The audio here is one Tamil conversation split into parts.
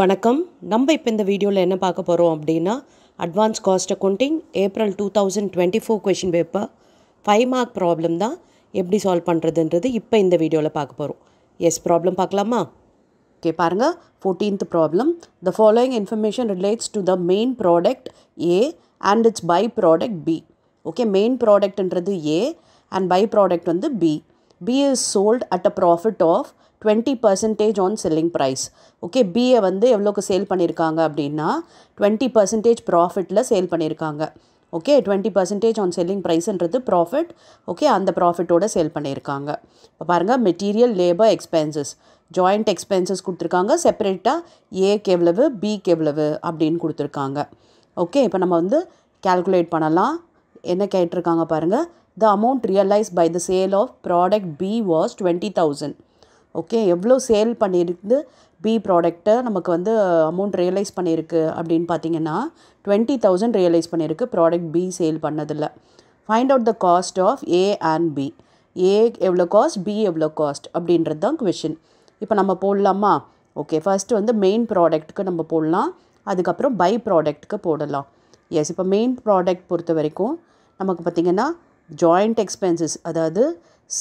வணக்கம். நம்ம இப்போ இந்த வீடியோவில் என்ன பார்க்க போகிறோம் அப்படின்னா advance cost accounting April 2024 question paper 5 mark problem தான் எப்படி சால்வ் பண்ணுறதுன்றது இப்போ இந்த வீடியோவில் பார்க்க போகிறோம். எஸ், ப்ராப்ளம் பார்க்கலாமா? ஓகே, பாருங்கள். 14th problem. The following information relates to the main product A and its by product B. Okay, main ப்ராடக்ட்ன்றது ஏ அண்ட் பை ப்ராடக்ட் வந்து B. B is sold at a profit of 20% on selling price. Okay, பியை வந்து எவ்வளோக்கு சேல் பண்ணியிருக்காங்க அப்படின்னா 20% ப்ராஃபிட்டில் சேல் பண்ணியிருக்காங்க. ஓகே, 20% ஆன் செல்லிங் ப்ரைஸ்ன்றது ப்ராஃபிட். ஓகே, அந்த ப்ராஃபிட்டோட சேல் பண்ணியிருக்காங்க. இப்போ பாருங்கள், material, labour, expenses, joint expenses கொடுத்துருக்காங்க. செப்பரேட்டாக ஏக்கு எவ்வளவு, பிக்கு எவ்வளவு அப்படின்னு கொடுத்துருக்காங்க. ஓகே, இப்போ நம்ம வந்து கால்குலேட் பண்ணலாம். என்ன கேட்டிருக்காங்க பாருங்கள். The amount realise by the sale of product B was 20,000. Okay, எவ்வளோ சேல் பண்ணியிருக்கு பி ப்ராடக்ட்டை நமக்கு வந்து அமௌண்ட் ரியலைஸ் பண்ணியிருக்கு அப்படின்னு பார்த்தீங்கன்னா 20,000 ரியலைஸ் பண்ணியிருக்கு ப்ராடக்ட் பி சேல் பண்ணதில்ல. Find out the cost of A and B. A எவ்வளோ காஸ்ட், பி எவ்வளோ காஸ்ட் அப்படின்றது தான் கொஷின். இப்போ நம்ம போடலாமா? ஓகே, ஃபர்ஸ்ட் வந்து மெயின் ப்ராடக்ட்டுக்கு நம்ம போடலாம், அதுக்கப்புறம் பை ப்ராடக்ட்டுக்கு போடலாம். எஸ், இப்போ மெயின் ப்ராடக்ட் பொறுத்த வரைக்கும் நமக்கு பார்த்திங்கன்னா ஜாயிண்ட் எக்ஸ்பென்சஸ், அதாவது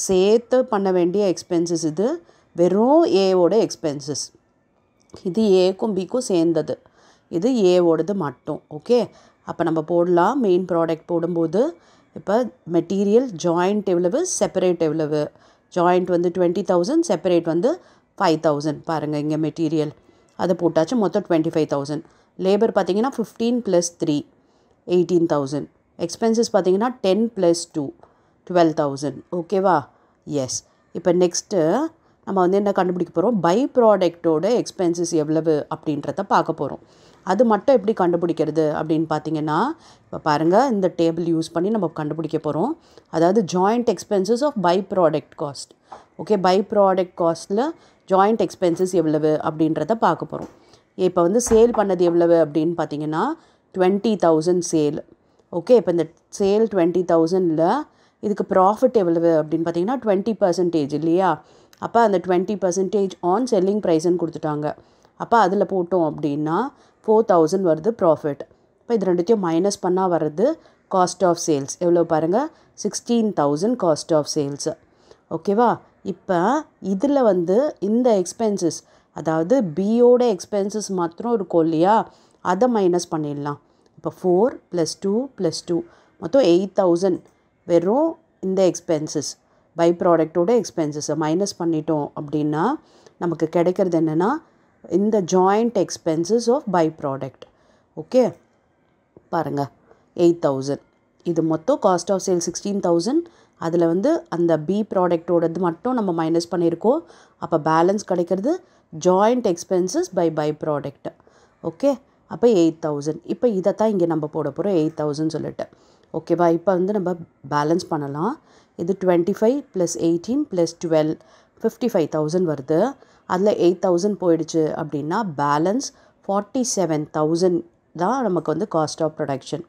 சேர்த்து பண்ண வேண்டிய எக்ஸ்பென்சஸ், இது வெறும் ஏவோட எக்ஸ்பென்சஸ். இது ஏக்கும் பிக்கும் சேர்ந்தது, இது ஏவோடது மட்டும். ஓகே, அப்போ நம்ம போடலாம். மெயின் ப்ராடக்ட் போடும்போது இப்போ மெட்டீரியல் ஜாயிண்ட் எவ்வளவு, செப்பரேட் எவ்வளவு. ஜாயிண்ட் வந்து 20,000, செப்பரேட் வந்து 5,000. பாருங்கள், இங்கே மெட்டீரியல் அதை போட்டாச்சு, மொத்தம் 25,000. லேபர் பார்த்திங்கன்னா 15 + 3 18,000. எக்ஸ்பென்சஸ் பார்த்திங்கன்னா 10 + 2 12,000. ஓகேவா? எஸ், இப்போ நெக்ஸ்ட்டு நம்ம வந்து என்ன கண்டுபிடிக்க போகிறோம், பை ப்ராடக்டோட எக்ஸ்பென்சஸ் எவ்வளவு அப்படின்றத பார்க்க போகிறோம். அது மட்டும் எப்படி கண்டுபிடிக்கிறது அப்படின்னு பார்த்தீங்கன்னா, இப்போ பாருங்கள், இந்த டேபிள் யூஸ் பண்ணி நம்ம கண்டுபிடிக்க போகிறோம். அதாவது joint expenses of by product cost. Okay, by product காஸ்ட்டில் ஜாயிண்ட் எக்ஸ்பென்சஸ் எவ்வளவு அப்படின்றத பார்க்க போகிறோம். இப்போ வந்து சேல் பண்ணது எவ்வளவு அப்படின்னு பார்த்தீங்கன்னா 20,000 சேல். ஓகே, இப்போ இந்த சேல் 20,000ல் இதுக்கு ப்ராஃபிட் எவ்வளவு அப்படின்னு பார்த்தீங்கன்னா 20% இல்லையா? அப்போ அந்த 20% ஆன் செல்லிங் ப்ரைஸ்ன்னு கொடுத்துட்டாங்க. அப்போ அதில் போட்டோம் அப்படின்னா 4,000 வருது ப்ராஃபிட். இப்போ இது ரெண்டுத்தையும் மைனஸ் பண்ணால் வர்றது காஸ்ட் ஆஃப் சேல்ஸ். எவ்வளோ பாருங்கள், 16,000 காஸ்ட் ஆஃப் சேல்ஸு. ஓகேவா? இப்போ இதில் வந்து இந்த எக்ஸ்பென்சஸ், அதாவது பியோட எக்ஸ்பென்சஸ் மாத்திரம் இருக்கும் இல்லையா, அதை மைனஸ் பண்ணிடலாம். இப்போ 4 + 2 + 2 மொத்தம் 8,000 வெறும் இந்த எக்ஸ்பென்சஸ், பை ப்ராடக்டோட எக்ஸ்பென்சஸை மைனஸ் பண்ணிட்டோம் அப்படின்னா நமக்கு கிடைக்கிறது என்னென்னா இந்த joint expenses of by product. Okay, பாருங்கள் 8,000. இது மொத்தம் காஸ்ட் ஆஃப் சேல் 16,000. அதில் வந்து அந்த பி ப்ராடக்டோடது மட்டும் நம்ம மைனஸ் பண்ணியிருக்கோம். அப்போ பேலன்ஸ் கிடைக்கிறது joint expenses by product. Okay, அப்போ 8,000. இப்போ இதை தான் இங்கே நம்ம போட போகிறோம் 8,000 சொல்லிட்டு. ஓகேவா? இப்போ வந்து நம்ம பேலன்ஸ் பண்ணலாம். இது 25 + 18 + 12 55,000 வருது. அதில் 8,000 போயிடுச்சு அப்படின்னா பேலன்ஸ் 47,000 தான் நமக்கு வந்து காஸ்ட் ஆஃப் ப்ரொடக்ஷன்.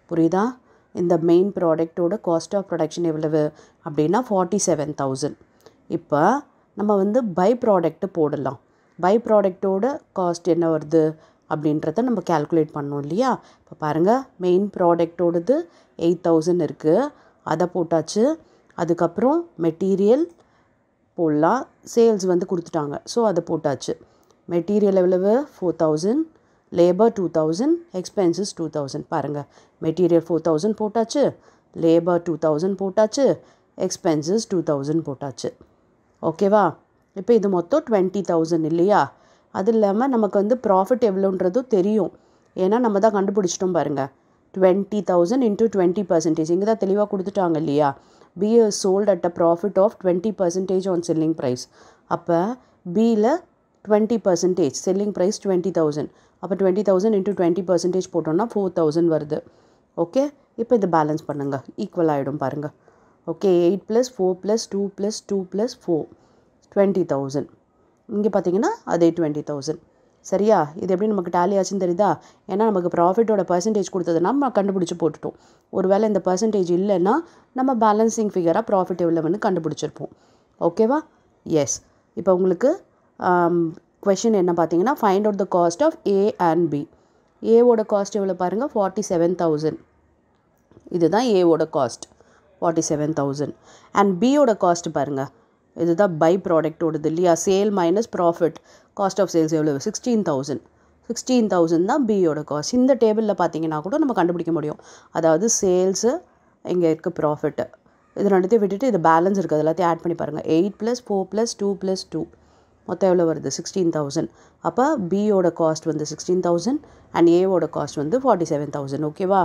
புரியுதா? இந்த மெயின் ப்ராடக்டோட காஸ்ட் ஆஃப் ப்ரொடக்ஷன் எவ்வளவு அப்படின்னா 47,000. இப்போ நம்ம வந்து பை ப்ராடக்ட்டு போடலாம். பை ப்ராடக்டோட காஸ்ட் என்ன வருது அப்படின்றத நம்ம கால்குலேட் பண்ணோம் இல்லையா? இப்போ பாருங்கள், மெயின் ப்ராடக்டோடது 8,000 இருக்குது, அதை போட்டாச்சு. அதுக்கப்புறம் மெட்டீரியல் போடலாம், சேல்ஸ் வந்து கொடுத்துட்டாங்க, ஸோ அதை போட்டாச்சு. மெட்டீரியல் எவ்வளவு 4,000, லேபர் 2,000, எக்ஸ்பென்சஸ் 2,000. பாருங்கள், மெட்டீரியல் 4,000 போட்டாச்சு, லேபர் 2,000 போட்டாச்சு, எக்ஸ்பென்சஸ் 2,000 போட்டாச்சு. ஓகேவா? இப்போ இது மொத்தம் 20,000 இல்லையா? அது இல்லாமல் நமக்கு வந்து ப்ராஃபிட் எவ்வளோன்றதும் தெரியும், ஏன்னா நம்ம தான் கண்டுபிடிச்சிட்டோம். பாருங்கள், 20,000 × 20%. இங்கே தான் தெளிவாக கொடுத்துட்டாங்க இல்லையா? B is sold at a profit of 20% on selling price. அப்போ பியில் 20%, செல்லிங் ப்ரைஸ் 20,000. அப்போ 20,000 × 20% போட்டோம்னா 4,000 வருது. ஓகே, இப்போ இது பேலன்ஸ் பண்ணுங்கள், ஈக்குவல் ஆகிடும். பாருங்கள். ஓகே, 8 + 4 + 2 + 2 + 4 20,000. இங்கே பார்த்தீங்கன்னா அதே 20,000. சரியா? இது எப்படி நமக்கு டேலி ஆச்சுன்னு தெரியுதா? ஏன்னா நமக்கு ப்ராஃபிட்டோட பர்சன்டேஜ் கொடுத்தது நம்ம கண்டுபிடிச்சி போட்டுட்டோம். ஒருவேளை இந்த பர்சன்டேஜ் இல்லைன்னா நம்ம பேலன்சிங் ஃபிகராக ப்ராஃபிட் எவ்வளோன்னு கண்டுபிடிச்சிருப்போம். ஓகேவா? எஸ், இப்போ உங்களுக்கு கொஷின் என்ன பார்த்தீங்கன்னா find out the cost of A and B. ஏவோட காஸ்ட் எவ்வளோ பாருங்கள் 47,000. இதுதான் ஏவோட காஸ்ட் 47,000. அண்ட் பியோட காஸ்ட் பாருங்கள், இதுதான் பை ப்ராடக்டோடது இல்லையா, sale minus profit. Cost of sales எவ்வளோ 16,000. 16,000 தான் பியோட காஸ்ட். இந்த டேபிளில் பார்த்தீங்கன்னா கூட நம்ம கண்டுபிடிக்க முடியும். அதாவது சேல்ஸு, இங்கே இருக்குது ப்ராஃபிட்டு, இது ரெண்டுத்தையும் விட்டுட்டு இது பேலன்ஸ் இருக்குது, எல்லாத்தையும் ஆட் பண்ணி பாருங்கள். 8 + 4 + 2 + 2 மொத்தம் எவ்வளோ வருது 16,000. அப்போ பியோட காஸ்ட் வந்து 16,000 அண்ட் ஏவோட காஸ்ட் வந்து 47,000. ஓகேவா?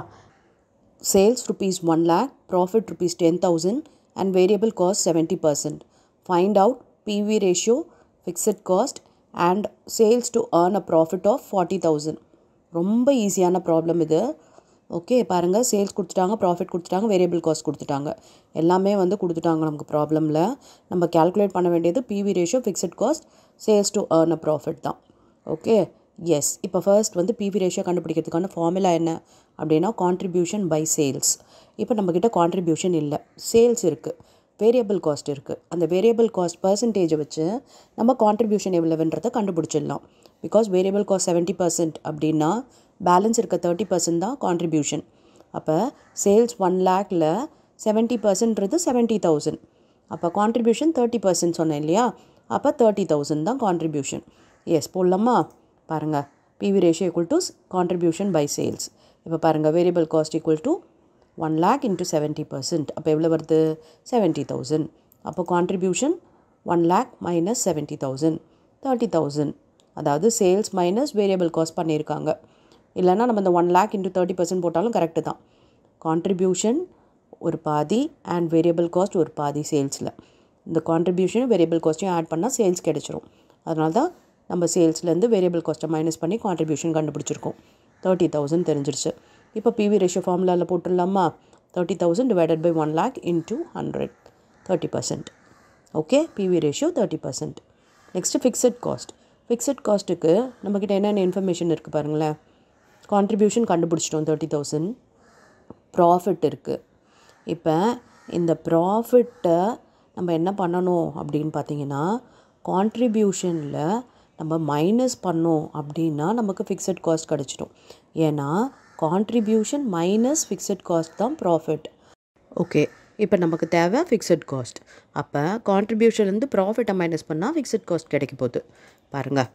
Sales rupees 1 lakh, profit rupees 10,000 and variable cost 70%. Find out PV ratio, fixed cost and sales to earn a profit of 40,000. ரொம்ப ஈஸியான ப்ராப்ளம் இது. ஓகே பாருங்கள், சேல்ஸ் கொடுத்துட்டாங்க, ப்ராஃபிட் கொடுத்துட்டாங்க, வேரியபிள் காஸ்ட் கொடுத்துட்டாங்க, எல்லாமே வந்து கொடுத்துட்டாங்க நமக்கு ப்ராப்ளமில். நம்ம கேல்குலேட் பண்ண வேண்டியது PV ratio, fixed cost, sales to earn a profit தான். Okay yes. இப்போ ஃபர்ஸ்ட் வந்து PV ரேஷியோ கண்டுபிடிக்கிறதுக்கான ஃபார்முலா என்ன அப்படின்னா கான்ட்ரிபியூஷன் பை சேல்ஸ். இப்போ நம்மக்கிட்ட கான்ட்ரிபியூஷன் இல்லை, சேல்ஸ் இருக்குது, வேரியபிள் காஸ்ட் இருக்குது. அந்த வேரியபிள் காஸ்ட் பர்சன்டேஜை வச்சு நம்ம கான்ட்ரிபியூஷன் எவ்வளவுன்றதை கண்டுபிடிச்சிடலாம். பிகாஸ் வேரியபிள் காஸ்ட் 70% அப்படின்னா பேலன்ஸ் இருக்க 30% தான் கான்ட்ரிபியூஷன். அப்போ சேல்ஸ் 1 lakhல 70%ன்றது 70,000. அப்போ கான்ட்ரிபியூஷன் 30% சொன்னேன் இல்லையா, அப்போ 30,000 தான் கான்ட்ரிபியூஷன். எஸ் போடலாமா? பாருங்கள், PV ratio equal to contribution by sales. இப்போ பாருங்கள், variable cost equal to 1 lakh into 70%. அப்போ எவ்வளோ வருது 70,000. அப்போ கான்ட்ரிபியூஷன் 1 lakh minus 70,000 30,000. அதாவது சேல்ஸ் மைனஸ் வேரியபிள் காஸ்ட் பண்ணியிருக்காங்க. இல்லைனா நம்ம இந்த 1 lakh into 30% போட்டாலும் கரெக்டு தான். கான்ட்ரிபியூஷன் ஒரு பாதி அண்ட் வேரியபிள் காஸ்ட் ஒரு பாதி சேல்ஸில். இந்த கான்ட்ரிபியூஷனும் வேரியபிள் காஸ்ட்டையும் ஆட் பண்ணால் சேல்ஸ் கிடைச்சிரும். அதனால தான் நம்ம சேல்ஸ்லேருந்து வேரியபிள் காஸ்ட்டை மைனஸ் பண்ணி கான்ட்ரிபியூஷன் கண்டுபிடிச்சிருக்கோம். 30,000 தெரிஞ்சிருச்சு. இப்போ PV ரேஷியோ ஃபார்முலாவில் போட்டுடலாமா? 30,000 divided by 1 lakh into 100, 30%. Okay, PV ratio 30%. Next fixed cost. Fixed காஸ்ட்டுக்கு நம்மக்கிட்ட என்னென்ன இன்ஃபர்மேஷன் இருக்குது பாருங்களேன். கான்ட்ரிபியூஷன் கண்டுபிடிச்சிட்டோம் 30,000. ப்ராஃபிட் இருக்குது. இப்போ இந்த ப்ராஃபிட்டை நம்ம என்ன பண்ணணும் அப்படின்னு பார்த்தீங்கன்னா, கான்ட்ரிபியூஷனில் நம்ம மைனஸ் பண்ணோம் அப்படின்னா நமக்கு ஃபிக்ஸட் காஸ்ட் கிடச்சிடும். ஏன்னா கான்ட்ரிபியூஷன் மைனஸ் ஃபிக்ஸட் காஸ்ட் தான் ப்ராஃபிட். ஓகே, இப்போ நமக்கு தேவை ஃபிக்ஸட் காஸ்ட். அப்போ கான்ட்ரிபியூஷன்லேருந்து ப்ராஃபிட்டை மைனஸ் பண்ணால் ஃபிக்ஸட் காஸ்ட் கிடைக்க போகுது. பாருங்கள்,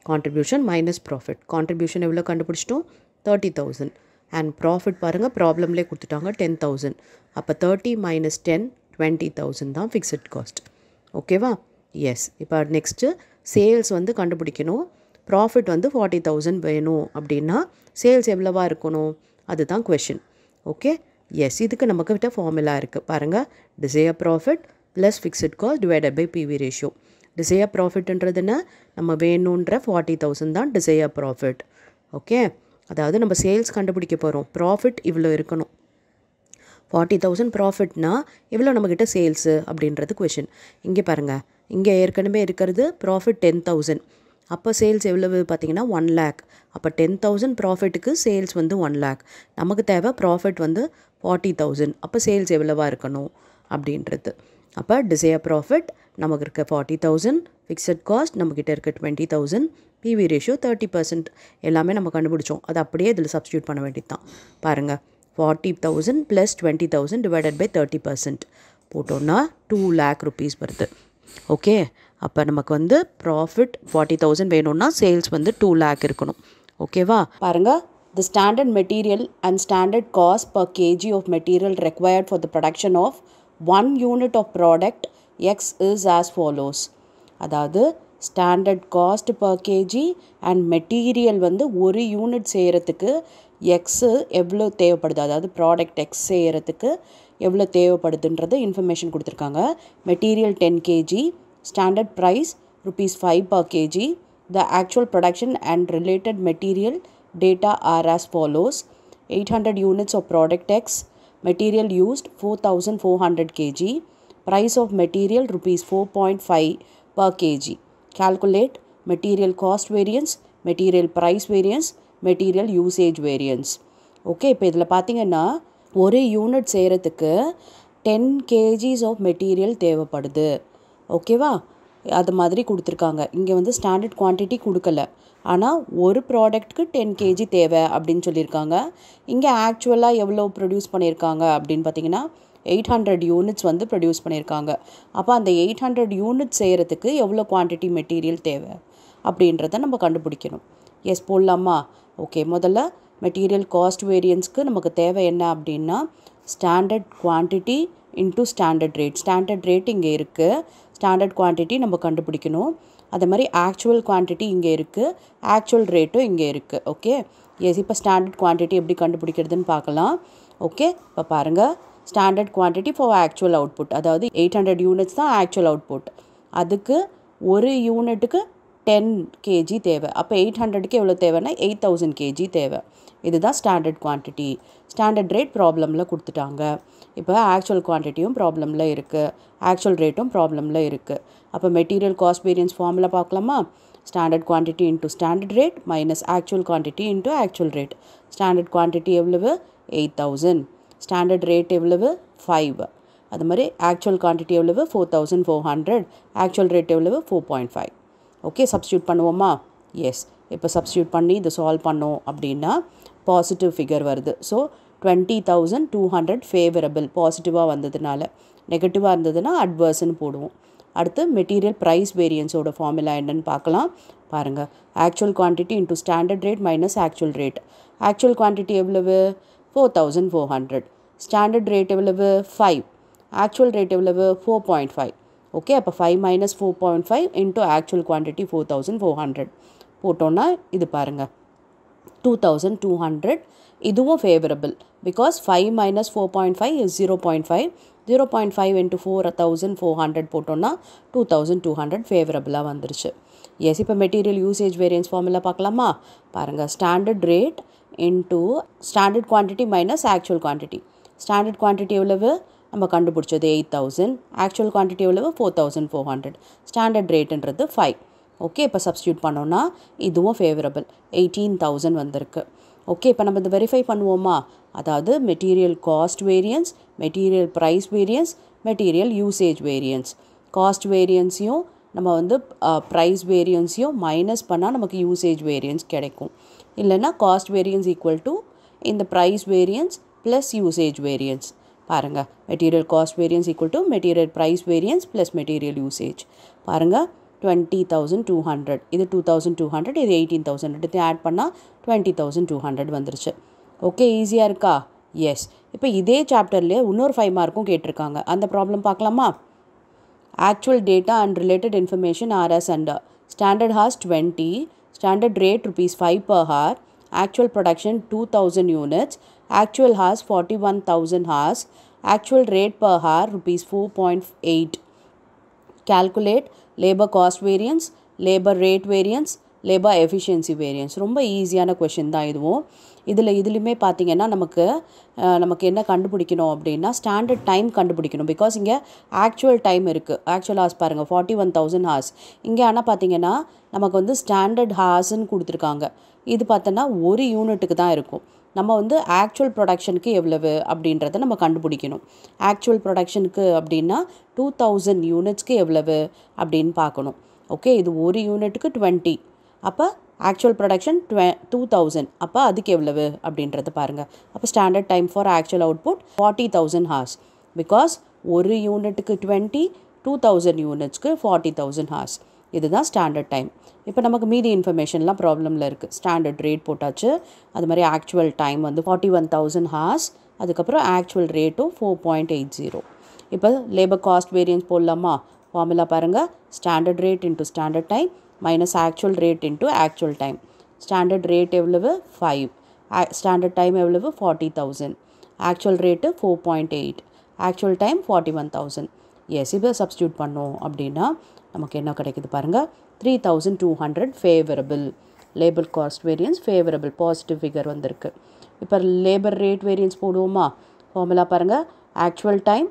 கான்ட்ரிபியூஷன் மைனஸ் ப்ராஃபிட். கான்ட்ரிபியூஷன் எவ்வளோ கண்டுபிடிச்சிட்டோம் 30,000 அண்ட் ப்ராஃபிட் பாருங்கள் ப்ராப்ளம்லேயே கொடுத்துட்டாங்க 10,000. அப்போ 30 minus 10 20,000 தான் ஃபிக்ஸட் காஸ்ட். ஓகேவா? எஸ். இப்போ நெக்ஸ்ட்டு சேல்ஸ் வந்து கண்டுபிடிக்கணும். ப்ராஃபிட் வந்து 40,000 வேணும் அப்படின்னா சேல்ஸ் எவ்வளவா இருக்கணும், அதுதான் கொஷின். Okay yes. இதுக்கு நம்மக்கிட்ட ஃபார்முலா இருக்குது பாருங்கள். Desire profit plus fixed cost divided by PV ratio. Desire ப்ராஃபிட்ன்றதுன்னா நம்ம வேணுன்ற 40,000 தான் டிசையர் ப்ராஃபிட். ஓகே, அதாவது நம்ம சேல்ஸ் கண்டுபிடிக்க போகிறோம். ப்ராஃபிட் இவ்வளோ இருக்கணும். 40,000 ப்ராஃபிட்னா இவ்வளோ நம்மக்கிட்ட சேல்ஸு அப்படின்றது கொஷின். இங்கே பாருங்கள், இங்கே ஏற்கனவே இருக்கிறது ப்ராஃபிட் 10,000. அப்போ சேல்ஸ் எவ்வளவு பார்த்தீங்கன்னா 1 lakh. அப்போ 10,000 ப்ராஃபிட்டுக்கு சேல்ஸ் வந்து 1 lakh. நமக்கு தேவை ப்ராஃபிட் வந்து 40,000. அப்போ சேல்ஸ் எவ்வளவா இருக்கணும் அப்படின்றது. அப்போ டிசையர் ப்ராஃபிட் நமக்கு இருக்க 40,000, ஃபிக்ஸட் காஸ்ட் நம்மக்கிட்ட இருக்க 20,000, PV ரேஷியோ 30%. எல்லாமே நம்ம கண்டுபிடிச்சோம். அது அப்படியே இதில் சப்ஸ்டியூட் பண்ண வேண்டியது தான். பாருங்கள், 40,000 + 20,000 divided by 30% போட்டோன்னா 2 lakh rupees வருது. ஓகே, அப்போ நமக்கு வந்து ப்ராஃபிட் 40,000 வேணும்னா சேல்ஸ் வந்து 2 lakh இருக்கணும். ஓகேவா? பாருங்கள், the standard material and standard cost per kg of material required for the production of 1 unit of product X is as follows. அதாவது standard cost per kg and material வந்து ஒரு யூனிட் செய்கிறதுக்கு எக்ஸு எவ்வளோ தேவைப்படுது, அதாவது ப்ராடக்ட் எக்ஸ் செய்கிறதுக்கு எவ்வளோ தேவைப்படுதுன்றது இன்ஃபர்மேஷன் கொடுத்துருக்காங்க. Material 10 kg, standard price ₹5 per kg. The actual production and related material data are as follows. 800 units of product X, material used 4,400 kg, price of material ₹4.5 per kg. Calculate material cost variance, material price variance, material usage variance. Okay, இப்போ இதில் பார்த்தீங்கன்னா ஒரு யூனிட் செய்கிறதுக்கு 10 kgs ஆஃப் மெட்டீரியல் தேவைப்படுது. ஓகேவா? அது மாதிரி கொடுத்துருக்காங்க. இங்கே வந்து ஸ்டாண்டர்ட் குவான்டிட்டி கொடுக்கல, ஆனால் ஒரு ப்ராடக்ட்க்கு 10 kg தேவை அப்படின்னு சொல்லியிருக்காங்க. இங்கே ஆக்சுவலாக எவ்வளோ ப்ரொடியூஸ் பண்ணியிருக்காங்க அப்படின்னு பார்த்தீங்கன்னா 800 யூனிட்ஸ் வந்து ப்ரொடியூஸ் பண்ணியிருக்காங்க. அப்போ அந்த 800 யூனிட்ஸ் செய்கிறதுக்கு எவ்வளோ குவான்டிட்டி மெட்டீரியல் தேவை அப்படின்றத நம்ம கண்டுபிடிக்கணும். எஸ் போடலாமா? ஓகே, முதல்ல மெட்டீரியல் காஸ்ட் வேரியன்ஸ்க்கு நமக்கு தேவை என்ன அப்படின்னா standard quantity into standard rate. Standard rate இங்கே இருக்குது, ஸ்டாண்டர்ட் குவான்டிட்டி நம்ம கண்டுபிடிக்கணும். அதே மாதிரி ஆக்சுவல் குவான்டிட்டி இங்கே இருக்குது, ஆக்சுவல் ரேட்டும் இங்கே இருக்குது. Okay, yes. இப்போ ஸ்டாண்டர்ட் குவான்டிட்டி எப்படி கண்டுபிடிக்கிறதுன்னு பார்க்கலாம். ஓகே, இப்போ பாருங்கள், standard quantity for actual output, அதாவது 800 யூனிட்ஸ் தான் ஆக்சுவல் அவுட்புட். அதுக்கு ஒரு யூனிட்டுக்கு 10 kg தேவை. அப்போ 800க்கு எவ்வளோ தேவைன்னா 8000 kg தேவை. இதுதான் ஸ்டாண்டர்ட் குவான்டிட்டி. ஸ்டாண்டர்ட் ரேட் ப்ராப்ளமில் கொடுத்துட்டாங்க. இப்போ ஆக்சுவல் குவான்டிட்டியும் ப்ராப்ளமில் இருக்குது, ஆக்சுவல் ரேட்டும் ப்ராப்ளமில் இருக்குது. அப்போ மெட்டீரியல் காஸ்ட் வேரியன்ஸ் ஃபார்முலா பார்க்கலாமா? Standard quantity into standard rate minus actual quantity into actual rate. Standard quantity எவ்வளவு? 8000. ஸ்டாண்டர்ட் ரேட் எவ்வளவு? 5. அது மாதிரி ஆக்சுவல் குவான்டிட்டி எவ்வளவு? 4400. ஆக்சுவல் ரேட் எவ்வளவு? 4.5. ஓகே, சப்ஸ்டியூட் பண்ணுவோமா? எஸ். இப்போ சப்ஸ்டியூட் பண்ணி இதை சால்வ் பண்ணோம் அப்படின்னா பாசிட்டிவ் ஃபிகர் வருது. ஸோ 20,200 ஃபேவரபிள், பாசிட்டிவாக வந்ததுனால. நெகட்டிவாக இருந்ததுன்னா அட்வர்ஸ்ன்னு போடுவோம். அடுத்து மெட்டீரியல் ப்ரைஸ் வேரியன்ஸோட ஃபார்முலா என்னன்னு பார்க்கலாம். பாருங்கள், actual quantity into standard rate minus actual rate. Actual quantity எவ்வளவு? 4400. ஸ்டாண்டர்ட் ரேட் எவ்வளவு? 5. ஆக்சுவல் ரேட் எவ்வளவு? 4.5. ஓகே, அப்போ 5 minus 4.5 இன்ட்டு ஆக்சுவல் குவான்டிட்டி 4400 போட்டோன்னா இது பாருங்கள் 2200. இதுவும் favourable because 5 minus 4.5 is 0.5. 0.5 into 4400 போட்டோன்னா 2200 ஃபேவரபிளாக வந்துருச்சு. எஸ். இப்போ மெட்டீரியல் யூசேஜ் வேரியன்ஸ் ஃபார்முலா பார்க்கலாமா? பாருங்கள், standard rate into standard quantity minus actual quantity. Standard quantity எவ்வளவு? நம்ம கண்டுபிடிச்சது 8000. ஆக்சுவல் குவான்டிட்டி எவ்வளவு? 4400. ஸ்டாண்டர்ட் ரேட்டுன்றது 5. ஓகே, இப்போ சப்ஸ்டியூட் பண்ணோன்னா இதுவும் ஃபேவரபிள், 18000 வந்திருக்கு. ஓகே, இப்போ நம்ம இதை வெரிஃபை பண்ணுவோமா? அதாவது material cost variance, material price variance, material usage variance. Cost வேரியன்ஸையும் நம்ம வந்து ப்ரைஸ் வேரியன்ஸையும் மைனஸ் பண்ணால் நமக்கு யூசேஜ் வேரியன்ஸ் கிடைக்கும். இல்லைன்னா காஸ்ட் வேரியன்ஸ் ஈக்குவல் டு இந்த price variance plus usage variance. பாருங்கள், material cost variance equal to material price variance plus material usage. பாருங்கள், 20,200, இது 2200, இது 18,000. எடுத்து ஆட் பண்ணால் 20,200 வந்துருச்சு. ஓகே, ஈஸியாக இருக்கா? எஸ். இப்போ இதே சாப்டர்லேயே இன்னொரு 5 மார்க்கும் கேட்டிருக்காங்க. அந்த ப்ராப்ளம் பார்க்கலாமா? Actual data and related information are as under. Standard hours 20, standard rate ₹5 per hour, actual production 2000 units, actual hours 41,000 hours, actual rate per hour ₹4.8. Calculate labor cost variance, labor rate variance, labor efficiency variance. ரொம்ப ஈஸியான கொஷின் தான் இதுவும். இதுலையுமே பார்த்தீங்கன்னா நமக்கு என்ன கண்டுபிடிக்கணும் அப்படின்னா ஸ்டாண்டர்ட் டைம் கண்டுபிடிக்கணும். பிகாஸ் இங்கே ஆக்சுவல் டைம் இருக்குது. ஆக்சுவல் ஹார்ஸ் பாருங்கள் 41,000 ஹார்ஸ். இங்கே ஆனால் பார்த்தீங்கன்னா நமக்கு வந்து ஸ்டாண்டர்ட் ஹார்ஸ்ன்னு கொடுத்துருக்காங்க. இது பார்த்தோன்னா ஒரு யூனிட்டுக்கு தான் இருக்கும். நம்ம வந்து ஆக்சுவல் ப்ரொடக்ஷனுக்கு எவ்வளவு அப்படின்றத நம்ம கண்டுபிடிக்கணும். ஆக்சுவல் ப்ரொடக்ஷனுக்கு அப்படின்னா 2000 யூனிட்ஸ்க்கு எவ்வளவு அப்படின்னு பார்க்கணும். ஓகே, இது ஒரு யூனிட்டுக்கு 20. அப்போ ஆக்சுவல் ப்ரொடக்ஷன் 2000. அப்போ அதுக்கு எவ்வளவு அப்படின்றத பாருங்கள். அப்போ standard time for actual output 40,000 hours. Because ஒரு யூனிட்டுக்கு 20, 2000 யூனிட்ஸ்க்கு 40,000 ஹார்ஸ். இதுதான் ஸ்டாண்டர்ட் டைம். இப்போ நமக்கு மீதி இன்ஃபர்மேஷன்லாம் ப்ராப்ளமில் இருக்குது. ஸ்டாண்டர்ட் ரேட் போட்டாச்சு, அது மாதிரி ஆக்சுவல் டைம் வந்து 41,000 ஹார்ஸ், அதுக்கப்புறம் ஆக்சுவல் ரேட்டும் 4.80. இப்போ லேபர் காஸ்ட் வேரியன்ஸ் போடலாமா? ஃபார்முலா பாருங்கள், standard rate into standard time minus actual rate into actual time. Standard rate எவ்வளவு? 5. ஸ்டாண்டர்ட் டைம் எவ்வளவு? 40,000. Actual rate 4.8. Actual time 41,000. Yes. இப்போ சப்ஸ்டியூட் பண்ணோம் அப்படின்னா நமக்கு என்ன கிடைக்குது பாருங்கள், 3,200 favourable. Labour cost variance favourable, positive figure வந்திருக்கு. இப்போ லேபர் ரேட் வேரியன்ஸ் போடுவோமா? ஃபார்முலா பாருங்கள், actual time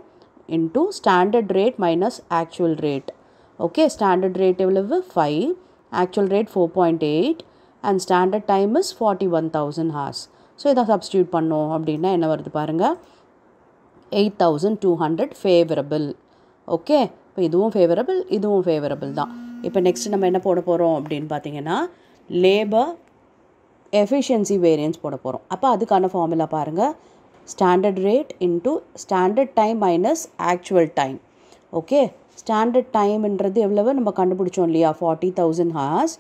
into standard rate minus actual rate. Okay, standard rate எவ்வளவு? 5, actual rate 4.8 and standard time is 41,000 hours. So இதை சப்ஸ்டியூட் பண்ணோம் அப்படின்னா என்ன வருது பாருங்கள், 8,200 ஃபேவரபிள். ஓகே, இப்போ இப்போ இதுவும் ஃபேவரபிள், இதுவும் ஃபேவரபிள் தான். இப்போ நெக்ஸ்ட் நம்ம என்ன போட போகிறோம் அப்படின்னு பார்த்தீங்கன்னா லேபர் எஃபிஷியன்சி வேரியன்ஸ் போட போகிறோம். அப்போ அதுக்கான ஃபார்முலா பாருங்கள், standard rate into standard time minus actual time. Okay, standard டைம்ன்றது எவ்வளவு நம்ம கண்டுபிடிச்சோம் இல்லையா, 40,000 ஹார்ஸ்.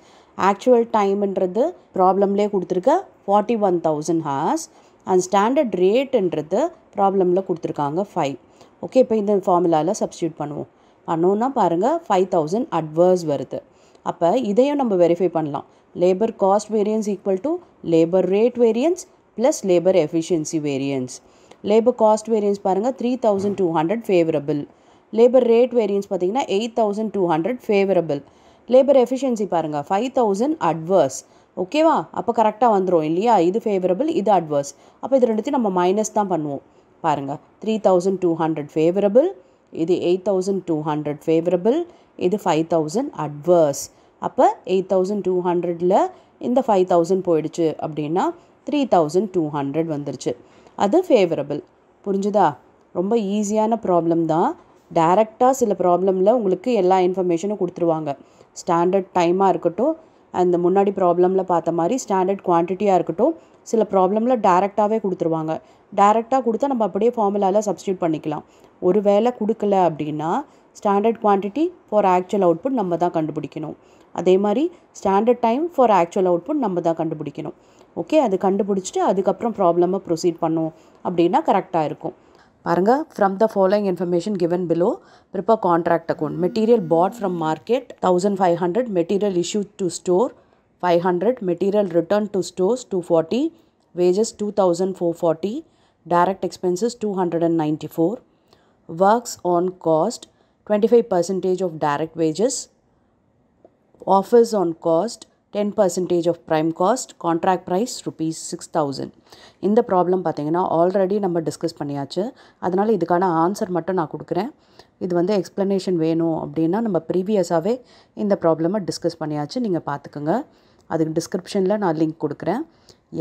ஆக்சுவல் டைம்ன்றது ப்ராப்ளம்லேயே கொடுத்துருக்க 41,000 ஹார்ஸ். அண்ட் ஸ்டாண்டர்ட் ரேட்டுன்றது ப்ராப்ளமில் கொடுத்துருக்காங்க 5. ஓகே, இப்போ இந்த ஃபார்முலாவில் சப்ஸ்டியூட் பண்ணோன்னா பாருங்கள் 5,000 அட்வர்ஸ் வருது. அப்போ இதையும் நம்ம வெரிஃபை பண்ணலாம். Labour cost variance equal to labour rate variance plus labour efficiency variance. Labour cost variance பாருங்கள் 3,200 ஃபேவரபிள். லேபர் ரேட் வேரியன்ஸ் பார்த்தீங்கன்னா 8,200 ஃபேவரபிள். லேபர் எஃபிஷியன்சி பாருங்கள் 5,000 அட்வர்ஸ். ஓகேவா, அப்போ கரெக்டாக வந்துடும் இல்லையா, இது ஃபேவரபிள், இது அட்வர்ஸ். அப்போ இது ரெண்டுத்தையும் நம்ம மைனஸ் தான் பண்ணுவோம். பாருங்கள் 3,200 ஃபேவரபிள், இது 8,200 ஃபேவரபிள், இது 5,000 அட்வர்ஸ். அப்போ 8,200ல் இந்த 5,000 போயிடுச்சு அப்படின்னா 3,200 வந்துருச்சு. அது ஃபேவரபிள். புரிஞ்சுதா? ரொம்ப ஈஸியான ப்ராப்ளம் தான். டைரெக்டாக சில ப்ராப்ளமில் உங்களுக்கு எல்லா இன்ஃபர்மேஷனும் கொடுத்துருவாங்க. ஸ்டாண்டர்ட் டைமாக இருக்கட்டும், அந்த முன்னாடி ப்ராப்ளமில் பார்த்த மாதிரி ஸ்டாண்டர்ட் குவான்டிட்டியாக இருக்கட்டும், சில ப்ராப்ளமில் டைரெக்டாகவே கொடுத்துருவாங்க. டைரெக்டாக கொடுத்தா நம்ம அப்படியே ஃபார்முலாவில் சப்ஸ்டியூட் பண்ணிக்கலாம். ஒரு வேளை கொடுக்கல அப்படின்னா standard quantity for actual output நம்ம தான் கண்டுபிடிக்கணும். அதே மாதிரி standard time for actual output நம்ம தான் கண்டுபிடிக்கணும். ஓகே, அது கண்டுபிடிச்சிட்டு அதுக்கப்புறம் ப்ராப்ளமை ப்ரொசீட் பண்ணோம் அப்படின்னா கரெக்டாக இருக்கும். பாருங்கள், from the following information given below prepare contract account. Material bought from market 1,500, material issued to store 500, material returned to stores 240, wages 2,440, direct expenses 294, works on cost 25% of direct wages, offers on cost 10% of prime cost, contract price rupees 6,000. இந்த ப்ராப்ளம் பார்த்தீங்கன்னா ஆல்ரெடி நம்ம டிஸ்கஸ் பண்ணியாச்சு. அதனால் இதுக்கான ஆன்சர் மட்டும் நான் கொடுக்குறேன். இது வந்து எக்ஸ்ப்ளனேஷன் வேணும் அப்படின்னா நம்ம ப்ரீவியஸாகவே இந்த ப்ராப்ளமை டிஸ்கஸ் பண்ணியாச்சு, நீங்கள் பார்த்துக்குங்க. அதுக்கு டிஸ்கிரிப்ஷனில் நான் லிங்க் கொடுக்குறேன்.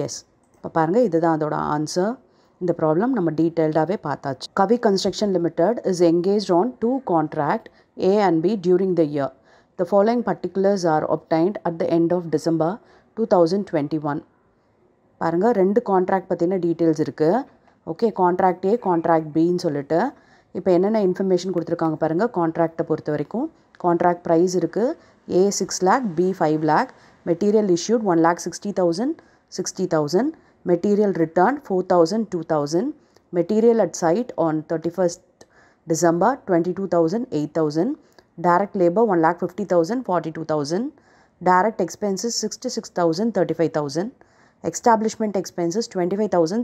எஸ், இப்போ பாருங்கள், இதுதான் அதோட ஆன்சர். இந்த ப்ராப்ளம் நம்ம டீட்டெயில்டாகவே பார்த்தாச்சு. Kavi construction limited is engaged on 2 contract A and B during the year. The following particulars are obtained at the end of December 2021. பாருங்கள், 2 கான்ட்ராக்ட் பற்றின டீட்டெயில்ஸ் இருக்குது. ஓகே, கான்ட்ராக்ட் ஏ, கான்ட்ராக்ட் பின்னு சொல்லிட்டு இப்போ என்னென்ன இன்ஃபர்மேஷன் கொடுத்துருக்காங்க பாருங்கள். கான்ட்ராக்டை பொறுத்த வரைக்கும் கான்ட்ராக்ட் ப்ரைஸ் இருக்குது. A 6 lakh, B 5 lakh. Material issued 1,60,000, 60,000. Material returned 4,000, 2,000. Material at site on 31st December 22,000, 8,000. Direct labor 1,50,000, 42,000. Direct expenses 66,000, 35,000. Establishment expenses 25,000,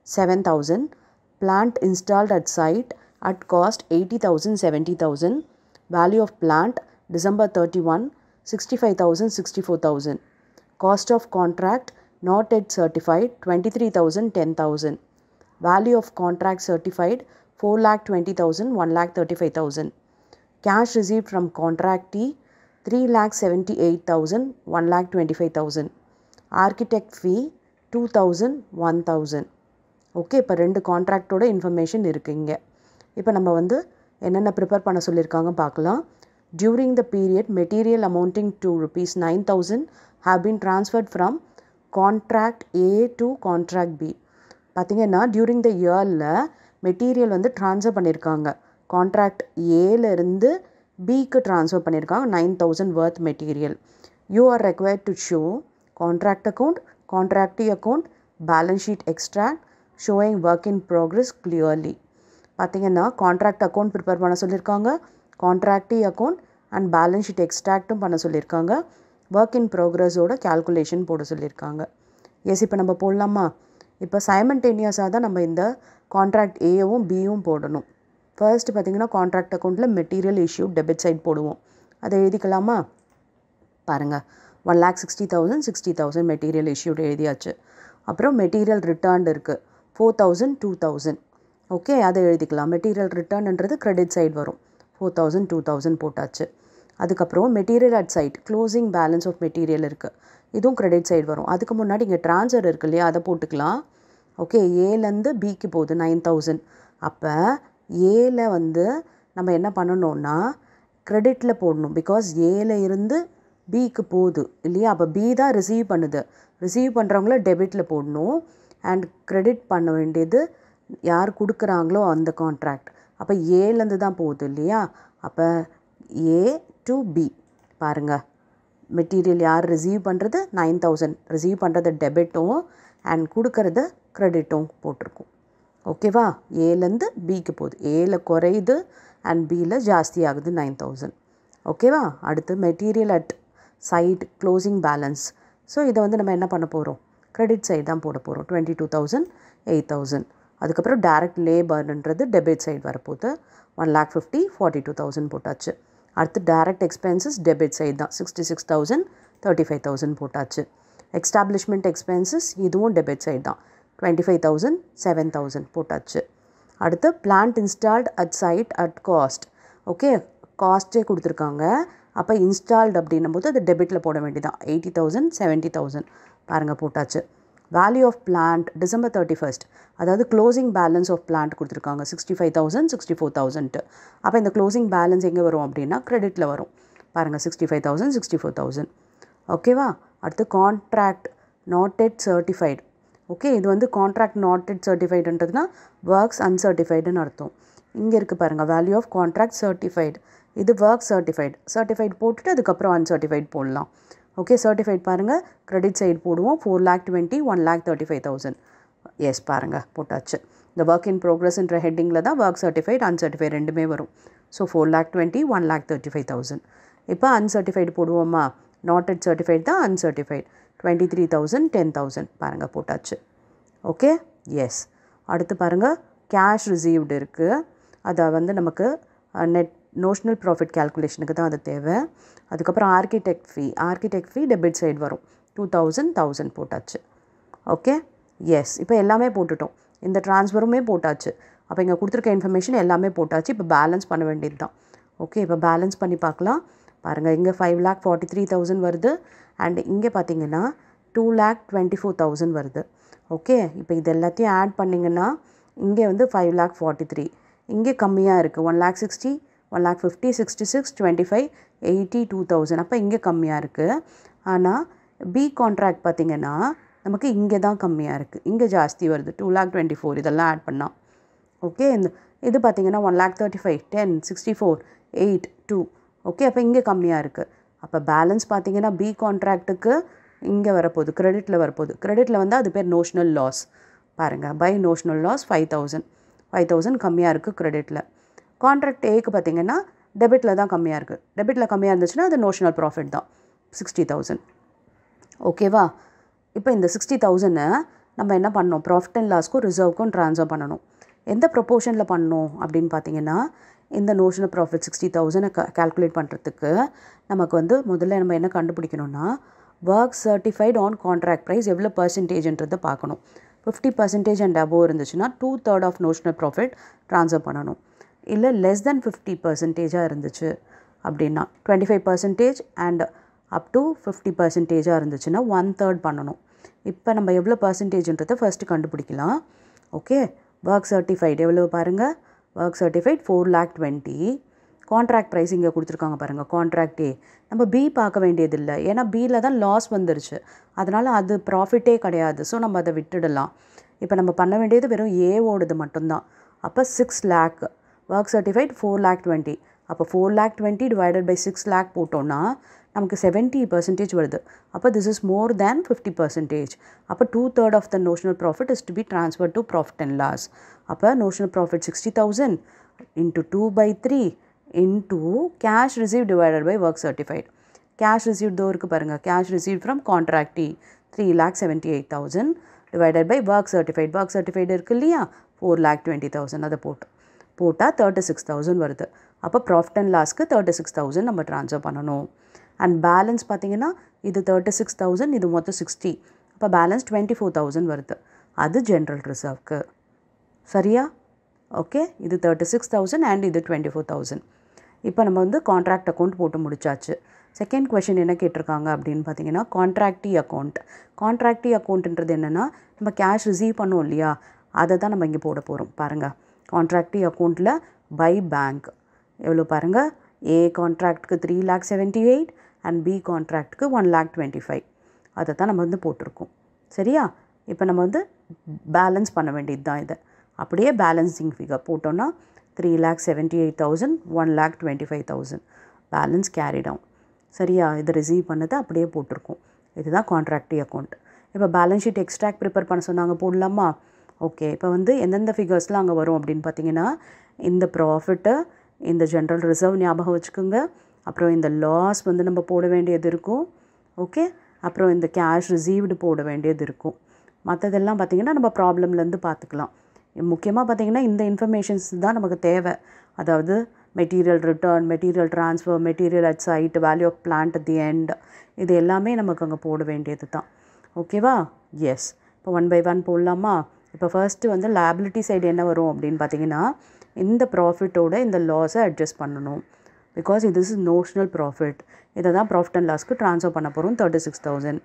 7,000. Plant installed at site at cost 80,000, 70,000. Value of plant December 31, 65,000, 64,000. Cost of contract not yet certified 23,000, 10,000. Value of contract certified 4,20,000, 1,35,000. Cash received from contractee 3,78,000, 1,25,000. Architect fee 2,000, 1,000. Okay, இப்போ 2 கான்ட்ராக்டோட இன்ஃபர்மேஷன் இருக்குங்க. இப்போ நம்ம வந்து என்னென்ன ப்ரிப்பேர் பண்ண சொல்லியிருக்காங்க பார்க்கலாம். During the period, material amounting to rupees 9,000 have been transferred from contract A to contract B. பார்த்திங்கன்னா டியூரிங் த இயரில் மெட்டீரியல் வந்து ட்ரான்ஸ்ஃபர் பண்ணியிருக்காங்க. கான்ட்ராக்ட் ஏலேருந்து பிக்கு ட்ரான்ஸ்ஃபர் பண்ணியிருக்காங்க 9,000 worth material. You are required to show contract account, contractee account, balance sheet extract showing work in progress clearly. பார்த்திங்கன்னா கான்ட்ராக்ட் அக்கௌண்ட் ப்ரிப்பேர் பண்ண சொல்லியிருக்காங்க, contractee account and balance sheet எக்ஸ்ட்ராக்டும் பண்ண சொல்லியிருக்காங்க, ஒர்க் இன் ப்ரோக்ரஸோட கேல்குலேஷன் போட சொல்லியிருக்காங்க. எஸ், இப்போ நம்ம போடலாமா? இப்போ சைமல்டேனியஸாக தான் நம்ம இந்த கான்ட்ராக்ட் ஏவும் பியும் போடணும். ஃபர்ஸ்ட் பார்த்திங்கன்னா கான்ட்ராக்ட் அக்கௌண்ட்டில் மெட்டீரியல் இஷ்யூ டெபிட் சைட் போடுவோம். அதை எழுதிக்கலாமா? பாருங்கள், 1,60,000, 60,000 மெட்டீரியல் இஷ்யூட் எழுதியாச்சு. அப்புறம் மெட்டீரியல் ரிட்டர்ன்டு இருக்குது 4,000, 2,000. ஓகே, அதை எழுதிக்கலாம். மெட்டீரியல் ரிட்டர்ன்ன்றது கிரெடிட் சைடு வரும். 4,000, 2,000 போட்டாச்சு. அதுக்கப்புறம் material at site closing balance of material இருக்குது, இதுவும் கிரெடிட் சைடு வரும். அதுக்கு முன்னாடி இங்கே ட்ரான்ஸ்ஃபர் இருக்கு இல்லையா, அதை போட்டுக்கலாம். ஓகே, ஏலேருந்து பிக்கு போகுது 9,000. அப்போ ஏல வந்து நம்ம என்ன பண்ணணும்னா கிரெடிட்டில் போடணும். பிகாஸ் ஏல இருந்து பிக்கு போகுது இல்லையா? அப்போ பி தான் ரிசீவ் பண்ணுது. ரிசீவ் பண்ணுறவங்கள டெபிட்டில் போடணும். அண்ட் கிரெடிட் பண்ண வேண்டியது யார் கொடுக்குறாங்களோ அந்த கான்ட்ராக்ட். அப்போ ஏலேருந்து தான் போகுது இல்லையா? அப்போ ஏ டு பி பாருங்கள். மெட்டீரியல் யார் ரிசீவ் பண்ணுறது? 9000 ரிசீவ் பண்ணுறது டெபிட்டும் அண்ட் கொடுக்கறது க்ரெடிட்டும் போட்டிருக்கும். ஓகேவா? ஏலேருந்து பிக்கு போகுது. ஏல குறையுது அண்ட் பியில் ஜாஸ்தி ஆகுது 9000. ஓகேவா? அடுத்து material at site closing balance. So இதை வந்து நம்ம என்ன பண்ண போகிறோம்? கிரெடிட் சைடு தான் போட போகிறோம். 22,000 8,000. அதுக்கப்புறம் டைரக்ட் லேபர்ன்றது டெபிட் சைடு வரப்போகுது. 1,50,000 42,000 போட்டாச்சு. அடுத்து டைரக்ட் எக்ஸ்பென்சஸ் டெபிட் சைடு தான் 66,000 35,000 போட்டாச்சு. எஸ்டாப்ளிஷ்மெண்ட் எக்ஸ்பென்சஸ் இதுவும் டெபிட் சைடு தான் 25,000 7,000 போட்டாச்சு. அடுத்து plant installed at site at cost. Okay, காஸ்ட்டே கொடுத்துருக்காங்க. அப்போ இன்ஸ்டால்ட் அப்படின்னும் போது அது டெபிட்டில் போட வேண்டியதான். 80,000 70,000 பாருங்கள் போட்டாச்சு. வேல்யூ ஆஃப் பிளான்ட் டிசம்பர் 31, அதாவது க்ளோசிங் பேலன்ஸ் ஆஃப் பிளான்ட் கொடுத்துருக்காங்க 65,000 64,000. அப்போ இந்த க்ளோசிங் பேலன்ஸ் எங்கே வரும் அப்படின்னா கிரெடிட்டில் வரும். பாருங்கள் 65,000 64,000. ஓகேவா? அடுத்து contract not yet certified. Okay, இது வந்து கான்ட்ராக்ட் நாட் எட் சர்டிஃபைடுன்றதுனா ஒர்க்ஸ் அன்சர்டிஃபைடுன்னு அர்த்தம். இங்கே இருக்குது பாருங்கள், வேல்யூ ஆஃப் கான்ட்ராக்ட் சர்டிஃபைடு. இது ஒர்க் சர்டிஃபைடு போட்டுட்டு அதுக்கப்புறம் அன்சர்டிஃபைடு போடலாம். ஓகே, சர்டிஃபைட் பாருங்கள், கிரெடிட் சைடு போடுவோம். 4,20,000 1,35,000. எஸ் பாருங்கள் போட்டாச்சு. இந்த ஒர்க் இன் ப்ரோக்ரஸ்ன்ற ஹெட்டிங்கில் தான் ஒர்க் சர்டிஃபைட் அன்சர்டிஃபைட் ரெண்டுமே வரும். ஸோ 4,20,000 1,35,000. இப்போ அன்சர்டிஃபைடு போடுவோமா? நாட் எட் சர்டிஃபைட் தான் அன்சர்டிஃபைட் 23,000 10,000 பாருங்கள் போட்டாச்சு. Okay, yes. அடுத்து பாருங்கள், கேஷ் ரிசீவ்டு இருக்குது. அதை வந்து நமக்கு நெட் நோஷனல் ப்ராஃபிட் கேல்குலேஷனுக்கு தான் அது தேவை. அதுக்கப்புறம் ஆர்கிடெக்ட் ஃபீ டெபிட் சைடு வரும் 2,000 1,000 போட்டாச்சு. Okay, yes. இப்போ எல்லாமே போட்டுட்டோம். இந்த ட்ரான்ஸ்ஃபருமே போட்டாச்சு. அப்போ இங்கே கொடுத்துருக்க இன்ஃபர்மேஷன் எல்லாமே போட்டாச்சு. இப்போ பேலன்ஸ் பண்ண வேண்டியது தான். ஓகே, இப்போ பேலன்ஸ் பண்ணி பார்க்கலாம். பாருங்கள், இங்கே 5,43,000 வருது. அண்ட் இங்கே பார்த்தீங்கன்னா 2,24,000 வருது. ஓகே, இப்போ இது எல்லாத்தையும் ஆட் பண்ணிங்கன்னா இங்கே வந்து 5,43,000. இங்கே கம்மியாக இருக்குது 1,60,000 1,50,000 66 25 80 2,000. அப்போ இங்கே கம்மியாக இருக்குது. ஆனால் பி கான்ட்ராக்ட் பார்த்திங்கன்னா நமக்கு இங்கே தான் கம்மியாக இருக்குது. இங்கே ஜாஸ்தி வருது 2,24,000 இதெல்லாம் ஆட் பண்ணால். ஓகே, இது பார்த்திங்கன்னா 1,35,000 10 64 8 2. ஓகே, அப்போ இங்கே கம்மியாக இருக்குது. அப்போ பேலன்ஸ் பார்த்திங்கன்னா பி கான்ட்ராக்ட்டுக்கு இங்கே வரப்போகுது, கிரெடிட்டில் வரப்போகுது. கிரெடிட்டில் வந்து அது பேர் நோஷனல் லாஸ். பாருங்கள், பை நோஷனல் லாஸ் 5,000 கம்மியாக இருக்குது கிரெடிட்டில். கான்ட்ராக்ட் ஏக்கு பார்த்திங்கன்னா டெபிட்டில் தான் கம்மியாக இருக்குது. டெபிட்டில் கம்மியாக இருந்துச்சுன்னா அது நோஷனல் ப்ராஃபிட் தான் 60,000. ஓகேவா? இப்போ இந்த 60,000 நம்ம என்ன பண்ணணும்? ப்ராஃபிட் அண்ட் லாஸ்க்கும் ரிசர்வ்க்கும் ட்ரான்ஸ்ஃபர் பண்ணணும். எந்த ப்ரொப்போர்ஷனில் பண்ணணும் அப்படின்னு பார்த்தீங்கன்னா, இந்த நோஷனல் ப்ராஃபிட் 60,000 கால்குலேட் பண்ணுறதுக்கு நமக்கு வந்து முதல்ல நம்ம என்ன கண்டுபிடிக்கணும்னா, work certified on contract price எவ்வளோ பர்சன்டேஜ்ன்றதை பார்க்கணும். 50% அண்ட் அபோவ் இருந்துச்சுன்னா 2/3 ஆஃப் நோஷனல் ப்ராஃபிட் ட்ரான்ஸ்ஃபர் பண்ணணும். இல்லை லெஸ் தென் 50% இருந்துச்சு அப்படின்னா 25% அண்ட் அப் டு 50% இருந்துச்சுன்னா 1/3 பண்ணணும். இப்போ நம்ம எவ்வளோ பர்சன்டேஜ்ன்றதை ஃபஸ்ட்டு கண்டுபிடிக்கலாம். ஓகே, ஒர்க் சர்டிஃபைட் எவ்வளோ பாருங்கள், ஒர்க் சர்டிஃபைட் 4,20,000. கான்ட்ராக்ட் ப்ரைஸ் இங்கே கொடுத்துருக்காங்க பாருங்கள், கான்ட்ராக்ட் ஏ. நம்ம பி பார்க்க வேண்டியதில்லை, ஏன்னா பியில் தான் லாஸ் வந்துருச்சு, அதனால் அது ப்ராஃபிட்டே கிடையாது. ஸோ நம்ம அதை விட்டுடலாம். இப்போ நம்ம பண்ண வேண்டியது வெறும் ஏவோடது மட்டும்தான். அப்போ 6 lakh, ஒர்க் சர்டிஃபைட் 4,20,000. அப்போ 4,20,000 டிவைடட் பை 6 lakh போட்டோன்னா நமக்கு 70% வருது. அப்போ திஸ் இஸ் மோர் தேன் 50%. அப்போ 2/3 of the notional profit is to be transfer to profit and loss. அப்போ notional profit 60,000 into 2/3 into cash receive divided by work certified. Cash receive தோ இருக்குது பாருங்கள், cash receive from contractee 3,78,000 divided by work certified இருக்குது இல்லையா 4,20,000. அதை போட்டால் 36,000 வருது. அப்போ ப்ராஃபிட் அண்ட் லாஸ்க்கு 36,000 நம்ம ட்ரான்ஸ்ஃபர் பண்ணணும். அண்ட் பேலன்ஸ் பார்த்திங்கன்னா இது 36,000, இது மொத்தம் 60. அப்போ பேலன்ஸ் 24,000 வருது. அது ஜென்ரல் ரிசர்வ்க்கு. சரியா? ஓகே, இது 36,000 அண்ட் இது 24,000. இப்போ நம்ம வந்து கான்ட்ராக்ட் அக்கௌண்ட் போட்டு முடிச்சாச்சு. செகண்ட் கொஷின் என்ன கேட்டிருக்காங்க அப்படின்னு பார்த்தீங்கன்னா, கான்ட்ராக்டி அக்கௌண்ட்ன்றது என்னென்னா, நம்ம கேஷ் ரிசீவ் பண்ணோம் இல்லையா, அதை தான் நம்ம இங்கே போட போகிறோம். பாருங்கள், கான்ட்ராக்டி அக்கௌண்ட்டில் பை பேங்க் எவ்வளோ பாருங்கள், A கான்ட்ராக்ட்க்கு 3,78,000 அண்ட் B கான்ட்ராக்ட்க்கு 1,25,000. அதை தான் நம்ம வந்து போட்டிருக்கோம். சரியா? இப்போ நம்ம வந்து பேலன்ஸ் பண்ண வேண்டியது தான் இதை. அப்படியே பேலன்சிங் ஃபிகர் போட்டோன்னா 3,78,000, 1,25,000 பேலன்ஸ் கேரி டவுன். சரியா? இதை ரிசீவ் பண்ணதை அப்படியே போட்டிருக்கோம். இதுதான் கான்ட்ராக்டி அக்கௌண்ட். இப்போ பேலன்ஸ் ஷீட் எக்ஸ்ட்ராக்ட் ப்ரிப்பேர் பண்ண சொன்னாங்க, போடலாமா? ஓகே. இப்போ வந்து எந்தெந்த ஃபிகர்ஸ்லாம் அங்கே வரும் அப்படின்னு பார்த்தீங்கன்னா, இந்த ப்ராஃபிட்டு, இந்த ஜென்ரல் ரிசர்வ் ஞாபகம் வச்சுக்கோங்க, அப்புறம் இந்த லாஸ் வந்து நம்ம போட வேண்டியது இருக்கும். ஓகே. அப்புறம் இந்த கேஷ் ரிசீவ்டு போட வேண்டியது இருக்கும். மற்றதெல்லாம் பார்த்திங்கன்னா நம்ம ப்ராப்ளம்லேருந்து பார்த்துக்கலாம். முக்கியமாக பார்த்திங்கன்னா இந்த இன்ஃபர்மேஷன்ஸ் தான் நமக்கு தேவை. அதாவது material return, material transfer, material at site, value of plant at the end, இது எல்லாமே நமக்கு அங்கே போட வேண்டியது தான். ஓகேவா? எஸ். இப்போ 1 by 1 போடலாமா? இப்போ ஃபர்ஸ்ட்டு வந்து லைபிலிட்டி சைடு என்ன வரும் அப்படின்னு பார்த்தீங்கன்னா, இந்த ப்ராஃபிட்டோட இந்த லாஸை அட்ஜஸ்ட் பண்ணணும். பிகாஸ் இது இஸ் நோஷனல் ப்ராஃபிட். இதை தான் ப்ராஃபிட் அண்ட் லாஸ்க்கு ட்ரான்ஸ்ஃபர் பண்ண போகிறோம், 36,000.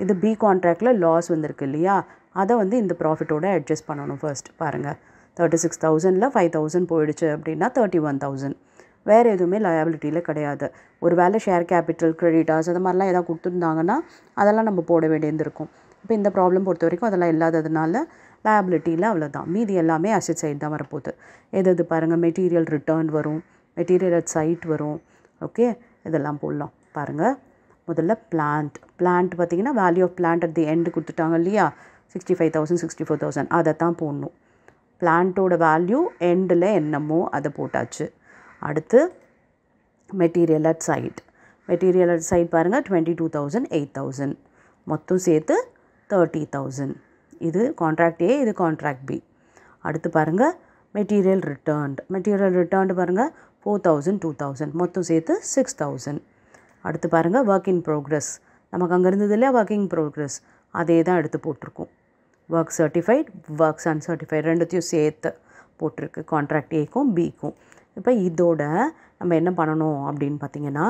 இது பி கான்ட்ராக்டில் லாஸ் வந்திருக்கு இல்லையா, அதை வந்து இந்த ப்ராஃபிட்டோட அட்ஜஸ்ட் பண்ணணும். ஃபர்ஸ்ட் பாருங்கள், 36,000ல் 5,000 போயிடுச்சு அப்படின்னா 31,000. வேறு எதுவுமே லயபிலிட்டியில் கிடையாது. ஒரு வேளை ஷேர் கேபிட்டல், கிரெடிட்டார்ஸ் அது மாதிரிலாம் எதாவது கொடுத்துருந்தாங்கன்னா அதெல்லாம் நம்ம போட வேண்டியது இருக்கும். இப்போ இந்த ப்ராப்ளம் பொறுத்த வரைக்கும் அதெல்லாம் இல்லாததுனால லயபிலிட்டியில் அவ்வளோதான். மீதி எல்லாமே அசெட் சைடு தான் வரப்போகுது. எது பாருங்கள், மெட்டீரியல் ரிட்டர்ன் வரும், மெட்டீரியல் அட் சைட் வரும். ஓகே, இதெல்லாம் போடலாம். பாருங்கள், முதல்ல பிளான்ட் பார்த்திங்கன்னா value of plant at the end கொடுத்துட்டாங்க இல்லையா, 65,000, 64,000, அதை தான் போடணும். பிளான்ட்டோட வேல்யூ எண்டில் என்னமோ அதை போட்டாச்சு. அடுத்து மெட்டீரியல் அட் சைட் பாருங்கள், 22,000, 8,000, மொத்தம் சேர்த்து 30,000. இது கான்ட்ராக்ட் ஏ, இது கான்ட்ராக்ட் பி. அடுத்து பாருங்கள் மெட்டீரியல் ரிட்டர்ன்டு பாருங்கள் 4,000, 2,000, மொத்தம் சேர்த்து 6,000. அடுத்து பாருங்கள் ஒர்க் இன் ப்ரோக்ரஸ், நமக்கு அங்கே இருந்தது இல்லையா ஒர்க் இன் ப்ரோக்ரஸ், அதே தான் எடுத்து போட்டிருக்கோம். ஒர்க் சர்டிஃபைட், ஒர்க்ஸ் அன்சர்டிஃபைட் ரெண்டுத்தையும் சேர்த்து போட்டிருக்கு கான்ட்ராக்ட் ஏக்கும் பிக்கும். இப்போ இதோட நம்ம என்ன பண்ணணும் அப்படின்னு பார்த்தீங்கன்னா,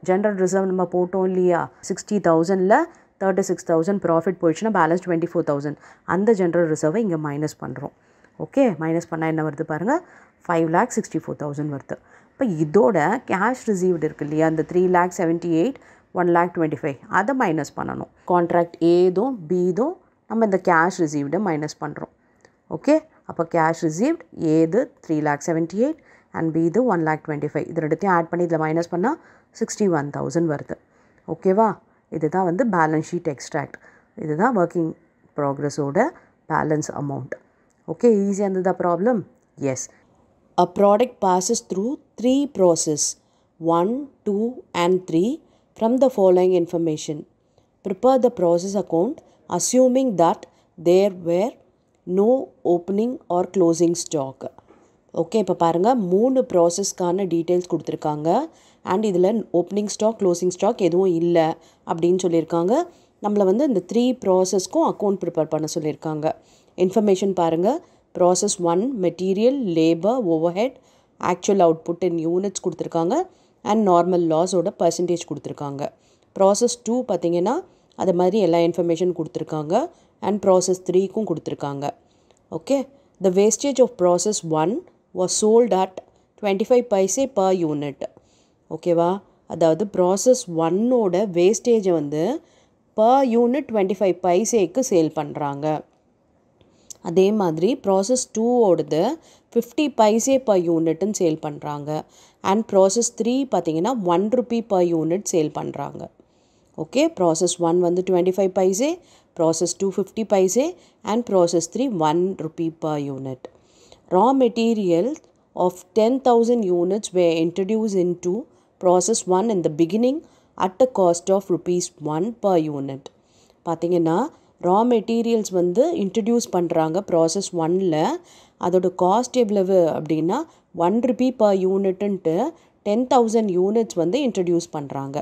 ஜென்ரல் ரிசர்வ் நம்ம போட்டோம் இல்லையா, 60,000ல் 36,000 ப்ராஃபிட் போயிடுச்சுன்னா பேலன்ஸ் 24,000. அந்த ஜென்ரல் ரிசர்வை இங்கே மைனஸ் பண்ணுறோம். ஓகே, மைனஸ் பண்ணால் என்ன வருது பாருங்கள், 5,64,000 வருது. இப்போ இதோட கேஷ் ரிசீவ்டு இருக்குது இல்லையா, அந்த 3,78,000, 1,25,000 அதை மைனஸ் பண்ணணும். கான்ட்ராக்ட் ஏதும் பிதும் நம்ம இந்த கேஷ் ரிசீவ்டை மைனஸ் பண்ணுறோம். ஓகே, அப்போ கேஷ் ரிசீவ்ட் ஏது 3,78,000 அண்ட் பிது 1,25,000. இது ரெண்டுத்தையும் ஆட் பண்ணி இதில் மைனஸ் பண்ணால் 61,000 வருது. ஓகேவா? இதுதான் வந்து பேலன்ஸ் ஷீட் எக்ஸ்ட்ராக்ட். இதுதான் ஒர்க்கிங் ப்ராக்ரஸோட பேலன்ஸ் அமௌண்ட். ஓகே, ஈஸியாக இருந்ததா problem? Yes. A product passes through 3 processes, 1, 2 and 3 from the following information. Prepare the process account assuming that there were no opening or closing stock. Okay, இப்போ பாருங்கள் 3 ப்ராசஸ்க்கான டீட்டெயில்ஸ் கொடுத்துருக்காங்க. அண்ட் இதில் ஓப்பனிங் ஸ்டாக், க்ளோசிங் ஸ்டாக் எதுவும் இல்லை அப்படின்னு சொல்லியிருக்காங்க. நம்மளை வந்து இந்த 3 ப்ராசஸ்க்கும் அக்கௌண்ட் ப்ரிப்பேர் பண்ண சொல்லியிருக்காங்க. இன்ஃபர்மேஷன் பாருங்கள், process 1 material, labour, overhead, actual output இன் யூனிட்ஸ் கொடுத்துருக்காங்க அண்ட் நார்மல் லாஸோட பர்சன்டேஜ் கொடுத்துருக்காங்க. ப்ராசஸ் 2 பார்த்திங்கன்னா அது மாதிரி எல்லா இன்ஃபர்மேஷன் கொடுத்துருக்காங்க அண்ட் ப்ராசஸ் 3க்கும் கொடுத்துருக்காங்க. Okay, the wastage of process 1 was sold at 25 paise per unit. ஓகேவா? அதாவது ப்ராசஸ் 1ஓட வேஸ்டேஜை வந்து per யூனிட் 25 பைசேக்கு சேல் பண்ணுறாங்க. அதே மாதிரி ப்ராசஸ் 2ஓடது 50 பைசே per யூனிட்னு சேல் பண்ணுறாங்க. அண்ட் ப்ராசஸ் 3 பார்த்திங்கன்னா 1 rupee per யூனிட் சேல் பண்ணுறாங்க. ஓகே, ப்ராசஸ் 1 வந்து 25 paise, process 2 50 paise and process 3 1 rupee per unit. Raw materials of 10,000 units were introduced into process 1 in the beginning at a cost of rupees 1 per unit. பார்த்திங்கன்னா ரா மெட்டீரியல்ஸ் வந்து இன்ட்ரடியூஸ் பண்ணுறாங்க ப்ராசஸ் 1ல். அதோட காஸ்ட் எவ்வளவு அப்படின்னா 1 rupee per யூனிட்டுன்ட்டு 10,000 யூனிட்ஸ் வந்து இன்ட்ரடியூஸ் பண்ணுறாங்க.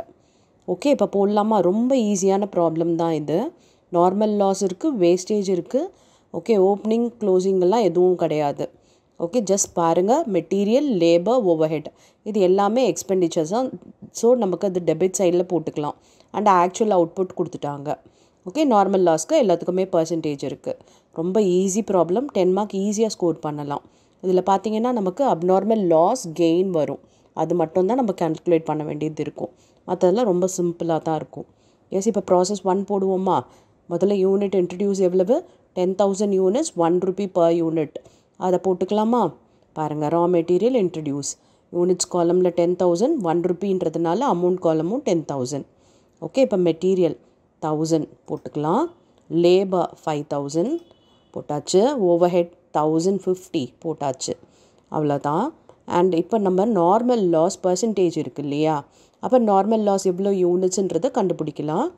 ஓகே, இப்போ போடலாமா? ரொம்ப ஈஸியான ப்ராப்ளம் தான் இது. நார்மல் லாஸ் இருக்குது, வேஸ்டேஜ் இருக்குது. ஓகே, ஓப்பனிங் க்ளோசிங்கெல்லாம் எதுவும் கிடையாது. ஓகே, ஜஸ்ட் பாருங்கள், மெட்டீரியல், லேபர், ஓவர்ஹெட் இது எல்லாமே எக்ஸ்பெண்டிச்சர்ஸ் தான். ஸோ நமக்கு அது டெபிட் சைடில் போட்டுக்கலாம். அண்ட் ஆக்சுவல் அவுட்புட் கொடுத்துட்டாங்க. ஓகே, நார்மல் லாஸ்க்கு எல்லாத்துக்குமே பர்சன்டேஜ் இருக்குது. ரொம்ப ஈஸி ப்ராப்ளம், 10 மார்க் ஈஸியாக ஸ்கோர் பண்ணலாம். இதில் பார்த்தீங்கன்னா நமக்கு அப்நார்மல் லாஸ் கெயின் வரும். அது மட்டும் தான் நம்ம கால்குலேட் பண்ண வேண்டியது இருக்கும். மற்றதெல்லாம் ரொம்ப சிம்பிளாக தான் இருக்கும். எஸ், இப்போ ப்ராசஸ் 1 போடுவோமா? முதல்ல யூனிட் இன்ட்ரடியூஸ் எவ்வளவு? 10,000 யூனிட்ஸ், 1 rupee per யூனிட். அதை போட்டுக்கலாமா? பாருங்கள், ரா மெட்டீரியல் இன்ட்ரடியூஸ் யூனிட்ஸ் காலமில் 10,000, 1 rupeeன்றதுனால அமௌண்ட் காலமும் 10,000. ஓகே, இப்போ மெட்டீரியல் 1000 போட்டுக்கலாம். லேபர் 5,000 போட்டாச்சு. ஓவர்ஹெட் 1,050 போட்டாச்சு. அவ்வளோதான். அண்ட் இப்போ நம்ம நார்மல் லாஸ் பர்சன்டேஜ் இருக்குது இல்லையா? அப்போ நார்மல் லாஸ் எவ்வளோ யூனிட்ஸுன்றதை கண்டுபிடிக்கலாம்.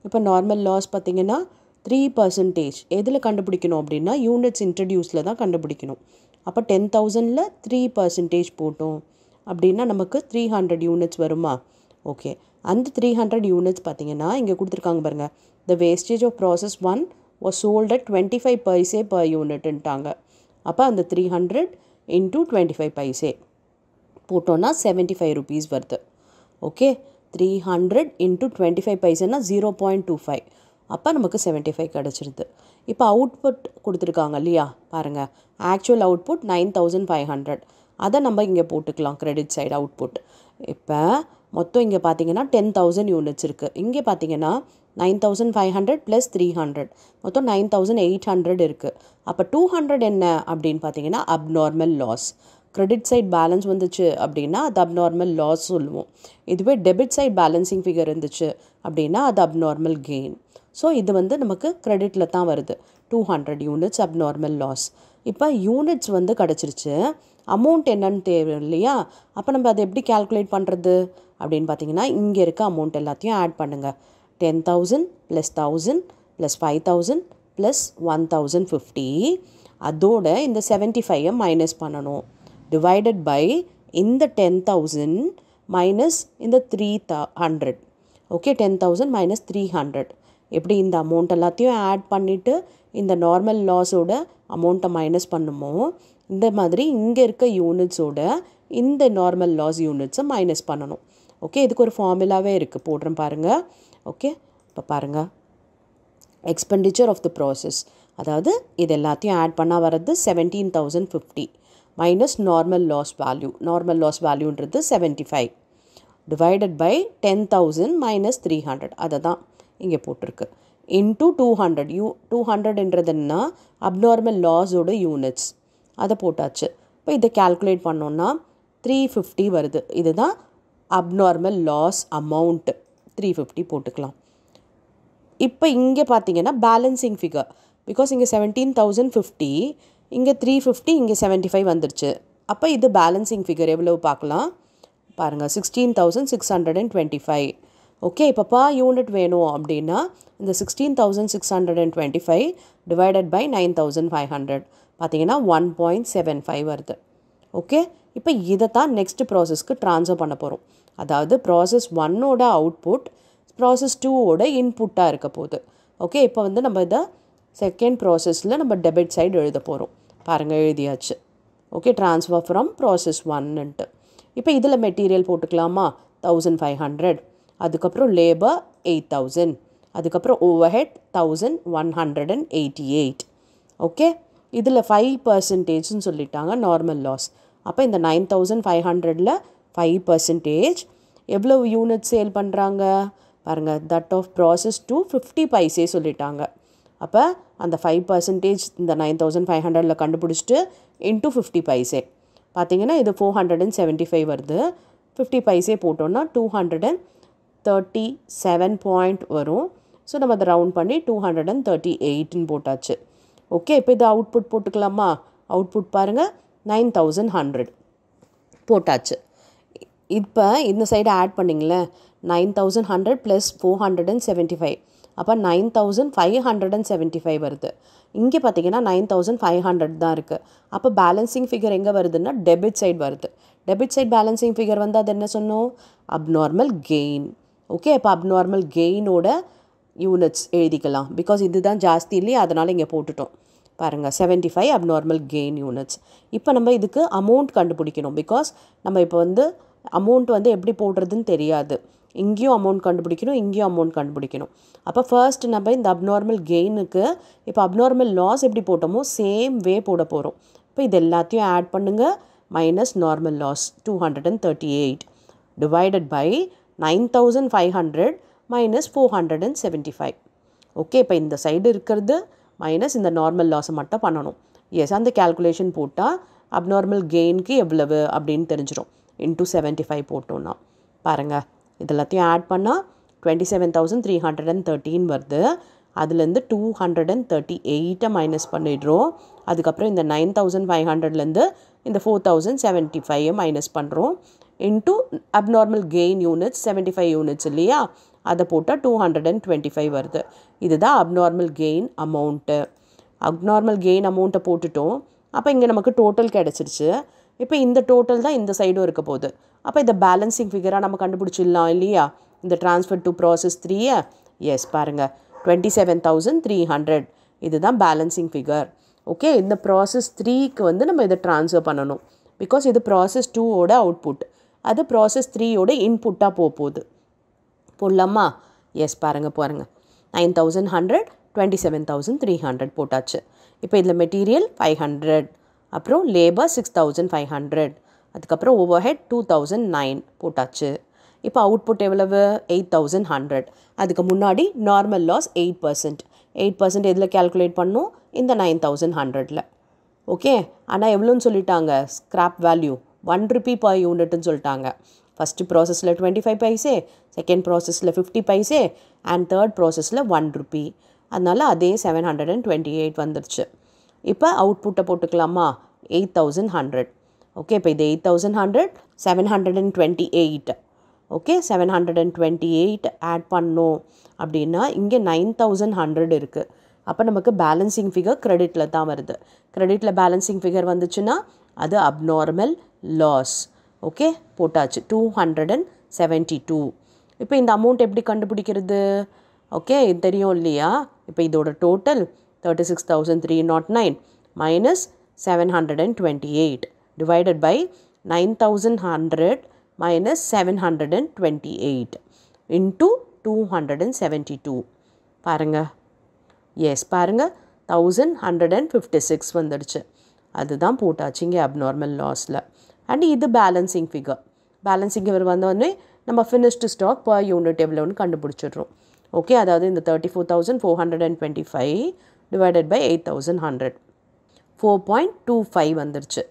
இப்போ நார்மல் லாஸ் பார்த்திங்கன்னா 3%. எதில் கண்டுபிடிக்கணும் அப்படின்னா யூனிட்ஸ் இன்ட்ரடியூஸில் தான் கண்டுபிடிக்கணும். அப்போ 10,000ல் 3% போட்டோம் அப்படின்னா நமக்கு 300 யூனிட்ஸ் வருமா? ஓகே, அந்த 300 யூனிட்ஸ் பார்த்திங்கன்னா இங்கே கொடுத்துருக்காங்க பாருங்கள். The wastage of process 1 was sold at 25 paise per unitன்ட்டாங்க. அப்போ அந்த 300 into 25 paise போட்டோன்னா 75 rupees வருது. Okay, 300 into 25 பைசேனா 0.25. அப்போ நமக்கு 75 கிடச்சிருது. இப்போ அவுட்புட் கொடுத்துருக்காங்க இல்லையா? பாருங்கள், ஆக்சுவல் அவுட்புட் 9,500. அதை நம்ம இங்கே போட்டுக்கலாம், கிரெடிட் சைடு அவுட்புட். இப்போ மொத்தம் இங்கே பார்த்தீங்கன்னா 10,000 யூனிட்ஸ் இருக்குது. இங்கே பார்த்தீங்கன்னா 9,500 + 300 மொத்தம் 9,800 இருக்குது. அப்போ 200 என்ன அப்படின்னு பார்த்தீங்கன்னா abnormal loss. Credit side balance வந்துச்சு அப்படின்னா அது அப்நார்மல் லாஸ் சொல்லுவோம். இதுவே டெபிட் சைட் பேலன்சிங் ஃபிகர் இருந்துச்சு அப்படின்னா அது அப்நார்மல் கெயின். ஸோ இது வந்து நமக்கு கிரெடிட்டில் தான் வருது. 200 யூனிட்ஸ் அப்நார்மல் லாஸ். இப்போ யூனிட்ஸ் வந்து கிடச்சிருச்சு. அமௌண்ட் என்னன்னு தேவை இல்லையா? அப்போ நம்ம அதை எப்படி கால்குலேட் பண்ணுறது அப்படின்னு பார்த்தீங்கன்னா இங்கே இருக்க அமௌண்ட் எல்லாத்தையும் ஆட் பண்ணுங்கள். 10,000 + 1,000 + 5,000 + 1,050. அதோட இந்த 75 மைனஸ் பண்ணணும். டிவைடட் பை இந்த 10,000 மைனஸ் இந்த 300. Okay, 10,000 minus 300. எப்படி இந்த அமௌண்ட் எல்லாத்தையும் ஆட் பண்ணிவிட்டு இந்த நார்மல் லாஸோட அமௌண்ட்டை மைனஸ் பண்ணுமோ இந்த மாதிரி இங்கே இருக்க யூனிட்ஸோட இந்த நார்மல் லாஸ் யூனிட்ஸை மைனஸ் பண்ணணும். ஓகே, இதுக்கு ஒரு ஃபார்முலாவே இருக்குது, போடுறேன் பாருங்கள். ஓகே, இப்போ பாருங்கள், எக்ஸ்பெண்டிச்சர் ஆஃப் த ப்ராசஸ், அதாவது இது எல்லாத்தையும் ஆட் பண்ணால் வர்றது 17,050 minus normal loss value. Normal loss வேல்யூன்றது 75 டிவைடட் பை 10,000 மைனஸ் 300. அதை தான் இங்கே போட்டிருக்கு. இன்டூ 200. 200ன்றதுன்னா அப்நார்மல் லாஸோட யூனிட்ஸ். அதை போட்டாச்சு. இப்போ இதை கால்குலேட் பண்ணோன்னா 350 வருது. இதுதான் அப்நார்மல் லாஸ் அமௌண்ட். 350 போட்டுக்கலாம். இப்போ இங்கே பார்த்தீங்கன்னா பேலன்சிங் ஃபிகர், பிகாஸ் இங்கே 17,050, இங்கே 350, இங்கே 75 வந்துருச்சு. அப்போ இது பேலன்சிங் ஃபிகர் எவ்வளவு பார்க்கலாம் பாருங்கள், 16,625. ஓகே, இப்போ யூனிட் வேணும் அப்படின்னா இந்த 16,625 டிவைடட் பை 9,500 பார்த்தீங்கன்னா 1.75 வருது. ஓகே, இப்போ இதை தான் நெக்ஸ்ட் ப்ராசஸ்க்கு ட்ரான்ஸ்ஃபர் பண்ண போகிறோம். அதாவது ப்ராசஸ் 1ஓட அவுட்புட் ப்ராசஸ் 2ஓட இன்புட்டாக இருக்க போகுது. ஓகே, இப்போ வந்து நம்ம இதை செகண்ட் ப்ராசஸில் நம்ம டெபிட் சைடு எழுத போகிறோம். பாருங்கள், எழுதியாச்சு. ஓகே, ட்ரான்ஸ்ஃபர் ஃப்ரம் ப்ராசஸ் 1ன்ட்டு. இப்போ இதில் மெட்டீரியல் போட்டுக்கலாமா? 1,500. அதுக்கப்புறம் லேபர் 8,000. அதுக்கப்புறம் ஓவர்ஹெட் 1,188. ஓகே, இதில் 5%ன்னு சொல்லிட்டாங்க நார்மல் லாஸ். அப்போ இந்த 9,500ல் 5% எவ்வளவு யூனிட் சேல் பண்ணுறாங்க பாருங்கள், தட் ஆஃப் ப்ராசஸ் 2 50 பைசே சொல்லிட்டாங்க. அப்போ அந்த 5% இந்த 9,500ல் கண்டுபிடிச்சிட்டு இன்ட்டு 50 பைசே பார்த்தீங்கன்னா இது 475 வருது. 50 பைசே போட்டோன்னா 237 பாயிண்ட் வரும். ஸோ நம்ம அதை ரவுண்ட் பண்ணி 238ன்னு போட்டாச்சு. ஓகே, இப்போ இது அவுட்புட் போட்டுக்கலாமா? அவுட்புட் பாருங்கள், 9,100 போட்டாச்சு. இப்போ இந்த சைடு ஆட் பண்ணிங்களேன், 9,100 + 475 அப்போ 9,575 வருது. இங்கே பார்த்தீங்கன்னா 9,500 தான் இருக்குது. அப்போ பேலன்சிங் ஃபிகர் எங்கே வருதுன்னா டெபிட் சைடு வருது. டெபிட் சைட் பேலன்சிங் ஃபிகர் வந்து அது என்ன சொன்னோம்? Abnormal gain. ஓகே, இப்போ அப்நார்மல் கெயினோட யூனிட்ஸ் எழுதிக்கலாம். பிகாஸ் இதுதான் ஜாஸ்தி இல்லையே, அதனால் இங்கே போட்டுட்டோம். பாருங்கள், 75 அப்நார்மல் கெயின் யூனிட்ஸ். இப்போ நம்ம இதுக்கு அமௌண்ட் கண்டுபிடிக்கணும். பிகாஸ் நம்ம இப்போ வந்து அமௌண்ட் வந்து எப்படி போடுறதுன்னு தெரியாது. இங்கேயும் அமௌண்ட் கண்டுபிடிக்கணும், இங்கேயும் அமௌண்ட் கண்டுபிடிக்கணும். அப்போ ஃபர்ஸ்ட் நம்ம இந்த அப்நார்மல் கெயினுக்கு இப்போ அப்நார்மல் லாஸ் எப்படி போட்டோமோ சேம் வே போட போகிறோம். இப்போ இது எல்லாத்தையும் ஆட் பண்ணுங்கள், minus normal loss 238 divided by 9500 minus 475. Okay, இப்போ இந்த சைடு இருக்கிறது மைனஸ் இந்த நார்மல் லாஸை மட்டும் பண்ணணும். எஸ், அந்த கேல்குலேஷன் போட்டால் அப்நார்மல் கெயினுக்கு எவ்வளவு அப்படின்னு தெரிஞ்சிடும். இன்ட்டு 75 போட்டோன்னா பாருங்கள், இதெல்லாத்தையும் ஆட் பண்ணால் 27,313 வருது. அதுலேருந்து 238 மைனஸ் பண்ணிடுறோம். அதுக்கப்புறம் இந்த 9,500லேருந்து இந்த 4,075 மைனஸ் பண்ணுறோம். Into abnormal gain units 75 units இல்லையா, அதை போட்டால் 225 வருது. இதுதான் abnormal gain amount. Abnormal gain அமௌண்ட்டை போட்டுட்டோம். அப்போ இங்கே நமக்கு டோட்டல் கிடச்சிருச்சு. இப்போ இந்த டோட்டல் தான் இந்த சைடும் இருக்க போகுது. அப்போ இந்த பேலன்சிங் ஃபிகராக நம்ம கண்டுபிடிச்சிடலாம் இல்லையா, இந்த ட்ரான்ஸ்ஃபர் டு ப்ராசஸ் 3. எஸ், பாருங்கள் 27,300 இதுதான் பேலன்சிங் ஃபிகர். ஓகே, இந்த ப்ராசஸ் 3க்கு வந்து நம்ம இதை ட்ரான்ஸ்ஃபர் பண்ணணும். பிகாஸ் இது ப்ராசஸ் 2ஓட அவுட்புட், அது ப்ராசஸ் 3ஓட இன்புட்டாக போகுது. போடலாமா? எஸ், பாருங்கள் 9,100 27,300 போட்டாச்சு. இப்போ இதில் மெட்டீரியல் 500, அப்புறம் லேபர் 6,500, அதுக்கப்புறம் ஓவர்ஹெட் 2,009 போட்டாச்சு. இப்போ அவுட்புட் எவ்வளவு? 8,100. அதுக்கு முன்னாடி நார்மல் லாஸ் 8%. 8% எதில் கேல்குலேட் பண்ணோம்? இந்த 9,100ல். ஓகே, ஆனால் எவ்வளோன்னு சொல்லிட்டாங்க? ஸ்க்ராப் வேல்யூ 1 rupee per யூனிட்னு சொல்லிட்டாங்க. ஃபஸ்ட்டு ப்ராசஸில் 25 பைசே, செகண்ட் ப்ராசஸில் 50 பைசே, அண்ட் தேர்ட் ப்ராசஸில் 1 rupee. அதனால் அதே 728 வந்துருச்சு. இப்போ அவுட்புட்டை போட்டுக்கலாமா? 8,100. ஓகே, இப்போ இது 8,100 728. ஓகே, 728 ஆட் பண்ணோம் அப்படின்னா இங்கே 9,100 இருக்குது. அப்போ நமக்கு பேலன்சிங் ஃபிகர் கிரெடிட்டில் தான் வருது. கிரெடிட்டில் பேலன்சிங் ஃபிகர் வந்துச்சுன்னா அது அப்நார்மல் லாஸ். ஓகே, போட்டாச்சு 272. இப்போ இந்த அமௌண்ட் எப்படி கண்டுபிடிக்கிறது? ஓகே, இது தெரியும் இல்லையா? இப்போ இதோட total 36,309 minus 728 divided by 9,100 minus 728 into 272. பாருங்கள். எஸ், பாருங்கள் 1,156 வந்துடுச்சு. அதுதான் போட்டாச்சு இங்கே அப்நார்மல் லாஸில். அண்ட் இது பேலன்சிங் ஃபிகர். பேலன்சிங் ஃபிகர் வந்தோடனே நம்ம ஃபினிஷ்டு ஸ்டாக் பர் யூனிட் எவ்வளோன்னு கண்டுபிடிச்சிடுறோம். ஓகே, அதாவது இந்த 34,425 டிவைடட் பை 8,100 4.25 வந்துடுச்சு.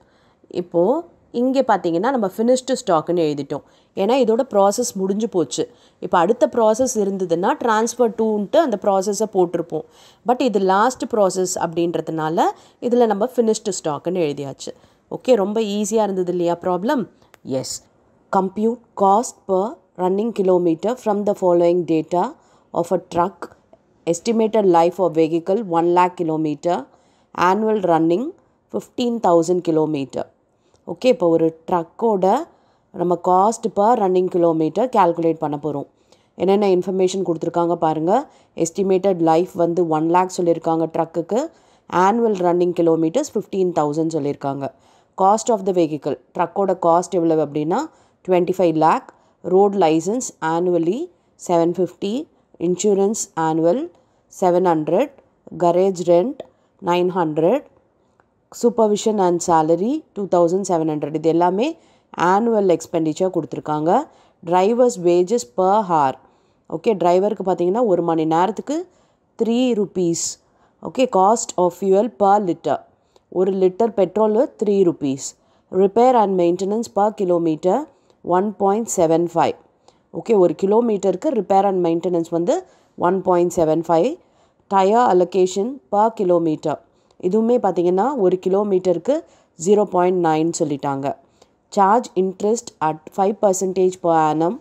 இப்போது இங்கே பார்த்தீங்கன்னா நம்ம ஃபினிஷ்டு ஸ்டாக்குன்னு எழுதிட்டோம். ஏன்னா இதோட ப்ராசஸ் முடிஞ்சு போச்சு. இப்போ அடுத்த ப்ராசஸ் இருந்ததுன்னா ட்ரான்ஸ்ஃபர் டூன்ட்டு அந்த ப்ராசஸை போட்டிருப்போம். பட் இது லாஸ்ட் ப்ராசஸ் அப்படின்றதுனால இதில் நம்ம ஃபினிஷ்டு ஸ்டாக்குன்னு எழுதியாச்சு. ஓகே, ரொம்ப ஈஸியாக இருந்தது இல்லையா problem? Yes. Compute cost per running kilometre from the following data of a truck. Estimated life of vehicle 1 lakh kilometre, annual running 15,000 kilometre. Okay, இப்போ ஒரு ட்ரக்கோட நம்ம cost per running kilometre calculate பண்ண போகிறோம். என்னென்ன இன்ஃபர்மேஷன் கொடுத்துருக்காங்க பாருங்கள். எஸ்டிமேட்டட் லைஃப் வந்து 1 lakh சொல்லியிருக்காங்க ட்ரக்குக்கு. ஆனுவல் ரன்னிங் கிலோமீட்டர்ஸ் 15,000 சொல்லியிருக்காங்க. காஸ்ட் ஆஃப் த வெஹிக்கிள், ட்ரக்கோட காஸ்ட் எவ்வளவு அப்படின்னா 25 lakh. Road licence annually 750, insurance annual 700, garage rent 900, supervision and salary 2,700. இது எல்லாமே ஆனுவல் எக்ஸ்பெண்டிச்சர் கொடுத்துருக்காங்க. Drivers wages per hour. Okay, டிரைவருக்கு பார்த்தீங்கன்னா ஒரு மணி நேரத்துக்கு 3 rupees. Okay, cost of fuel per litre, ஒரு litre petrol 3 rupees. Repair and maintenance per kilometre 1.75. Okay, ஒரு கிலோமீட்டருக்கு ரிப்பேர் அண்ட் மெயின்டெனன்ஸ் வந்து 1.75. டயர் அலோகேஷன் பர் கிலோமீட்டர், இதுவுமே பார்த்திங்கன்னா ஒரு கிலோமீட்டருக்கு 0.9 சொல்லிட்டாங்க. Charge interest at 5% per annum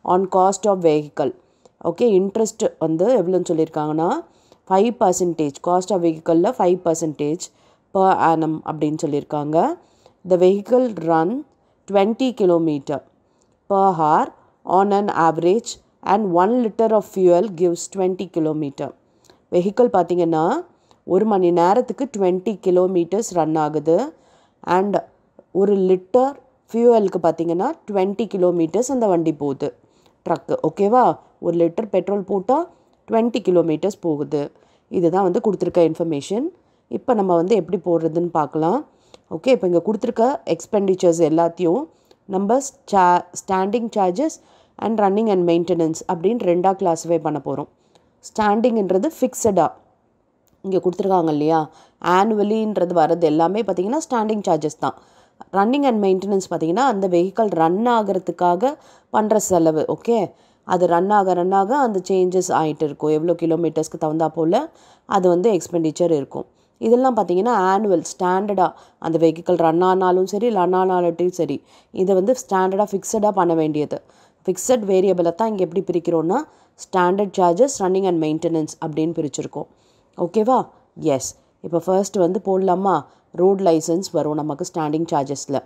on cost of vehicle. Okay, interest வந்து எவ்வளோன்னு சொல்லியிருக்காங்கன்னா 5%, காஸ்ட் ஆஃப் வெஹிக்கிளில் 5% per annum அப்படின்னு சொல்லியிருக்காங்க. The vehicle run 20 kilometer per hour on an average and 1 liter of fuel gives 20 kilometer. Vehicle பார்த்திங்கன்னா ஒரு மணி நேரத்துக்கு 20 kilometers ரன் ஆகுது. அண்ட் ஒரு லிட்டர் ஃபியூவலுக்கு பார்த்திங்கன்னா 20 kilometers அந்த வண்டி போகுது, ட்ரக்கு. ஓகேவா, ஒரு லிட்டர் பெட்ரோல் போட்டால் 20 kilometers போகுது. இதுதான் வந்து கொடுத்துருக்க இன்ஃபர்மேஷன். இப்போ நம்ம வந்து எப்படி போடுறதுன்னு பார்க்கலாம். ஓகே, இப்போ இங்கே கொடுத்துருக்க எக்ஸ்பெண்டிச்சர்ஸ் எல்லாத்தையும் நம்ம standing charges and running and maintenance அப்படின்னு 2ஆக கிளாஸிஃபை பண்ண போகிறோம். ஸ்டாண்டிங்ன்றது ஃபிக்ஸடாக இங்கே கொடுத்துருக்காங்க இல்லையா, ஆனுவலின்றது வர்றது எல்லாமே பார்த்திங்கன்னா ஸ்டாண்டிங் சார்ஜஸ் தான். ரன்னிங் அண்ட் மெயின்டெனன்ஸ் பார்த்திங்கன்னா அந்த வெஹிக்கல் ரன் ஆகிறதுக்காக பண்ணுற செலவு. ஓகே, அது ரன் ஆக அந்த சேஞ்சஸ் ஆகிட்டு இருக்கும், எவ்வளோ கிலோமீட்டர்ஸ்க்கு தகுந்தா போல் அது வந்து எக்ஸ்பெண்டிச்சர் இருக்கும். இதெல்லாம் பார்த்திங்கன்னா ஆனுவல் ஸ்டாண்டர்டாக அந்த வெஹிக்கல் ரன் ஆனாலும் சரி ரன் ஆனாலும் சரி இதை வந்து ஸ்டாண்டர்டாக ஃபிக்ஸடாக பண்ண வேண்டியது. ஃபிக்ஸட் வேரியபிளை தான் இங்கே எப்படி பிரிக்கிறோன்னா standard charges running and maintenance அப்படின்னு பிரிச்சிருக்கோம். ஓகேவா? எஸ். இப்போ ஃபர்ஸ்ட் வந்து போடலாமா, ரோட் லைசன்ஸ் வரும் நமக்கு ஸ்டாண்டிங் சார்ஜஸில்.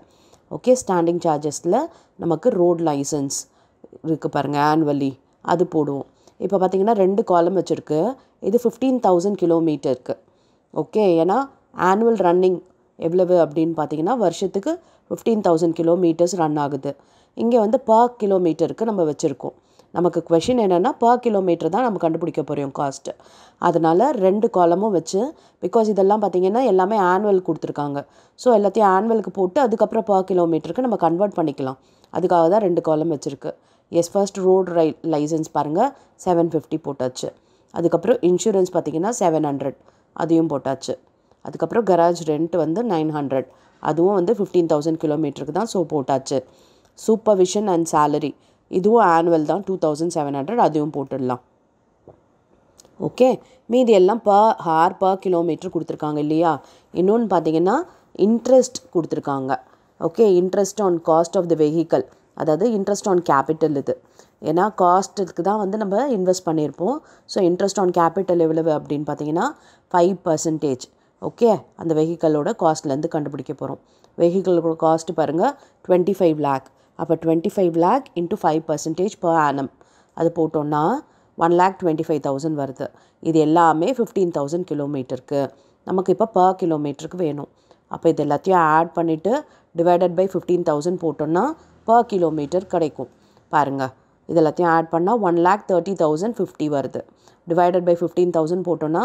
ஓகே, ஸ்டாண்டிங் சார்ஜஸில் நமக்கு ரோட் லைசன்ஸ் இருக்குது பாருங்கள், ஆனுவலி அது போடுவோம். இப்போ பார்த்திங்கன்னா 2 காலம் வச்சுருக்கு. இது 15,000 கிலோமீட்டருக்கு. ஓகே, ஏன்னா ஆனுவல் ரன்னிங் எவ்வளவு அப்படின்னு பார்த்தீங்கன்னா வருஷத்துக்கு 15,000 கிலோமீட்டர்ஸ் ரன் ஆகுது. இங்கே வந்து பர் கிலோமீட்டருக்கு நம்ம வச்சுருக்கோம். நமக்கு கொஷின் என்னென்னா பர் கிலோமீட்டர் தான் நம்ம கண்டுபிடிக்க போகிறோம் காஸ்ட்டு. அதனால் 2 காலமும் வச்சு, பிகாஸ் இதெல்லாம் பார்த்திங்கன்னா எல்லாமே ஆனுவல் கொடுத்துருக்காங்க. ஸோ எல்லாத்தையும் ஆனுவலுக்கு போட்டு அதுக்கப்புறம் பர் கிலோமீட்டருக்கு நம்ம கன்வெர்ட் பண்ணிக்கலாம். அதுக்காக தான் 2 காலம் வச்சுருக்கு. எஸ், ஃபர்ஸ்ட் ரோடு லைசன்ஸ் பாருங்கள் 750 போட்டாச்சு. அதுக்கப்புறம் இன்சூரன்ஸ் பார்த்திங்கன்னா 700 அதையும் போட்டாச்சு. அதுக்கப்புறம் கராஜ் ரெண்ட் வந்து 900 அதுவும் வந்து 15,000 கிலோமீட்டருக்கு தான், ஸோ போட்டாச்சு. சூப்பர்விஷன் அண்ட் சேலரி இதுவும் ஆனுவல் தான் 2,700 அதையும் போட்டுடலாம். ஓகே, மீதி எல்லாம் பர் ஹார் பர் கிலோமீட்டர் கொடுத்துருக்காங்க இல்லையா. இன்னொன்று பார்த்தீங்கன்னா இன்ட்ரெஸ்ட் கொடுத்துருக்காங்க. Okay, interest on cost of the vehicle, அதாவது இன்ட்ரெஸ்ட் ஆன் கேபிட்டல். இது ஏன்னா காஸ்ட்டுக்கு தான் வந்து நம்ம இன்வெஸ்ட் பண்ணியிருப்போம். ஸோ இன்ட்ரெஸ்ட் ஆன் கேபிட்டல் எவ்வளவு அப்படின்னு பார்த்தீங்கன்னா 5%. ஓகே, அந்த வெஹிக்கலோட காஸ்ட்லேருந்து கண்டுபிடிக்க போகிறோம். வெஹிக்கலோட காஸ்ட்டு பாருங்கள் 25 lakh. அப்போ 25 lakh இன்ட்டு 5% per annum அது போட்டோன்னா 1,25,000 வருது. இது எல்லாமே 15,000 கிலோமீட்டருக்கு. நமக்கு இப்போ பர் கிலோமீட்டருக்கு வேணும். அப்போ இது எல்லாத்தையும் ஆட் பண்ணிவிட்டு டிவைடட் பை 15,000 போட்டோன்னா பர் கிலோமீட்டர் கிடைக்கும். பாருங்கள், இது எல்லாத்தையும் ஆட் பண்ணால் 1,30,050 வருது. டிவைடட் பை 15,000 போட்டோன்னா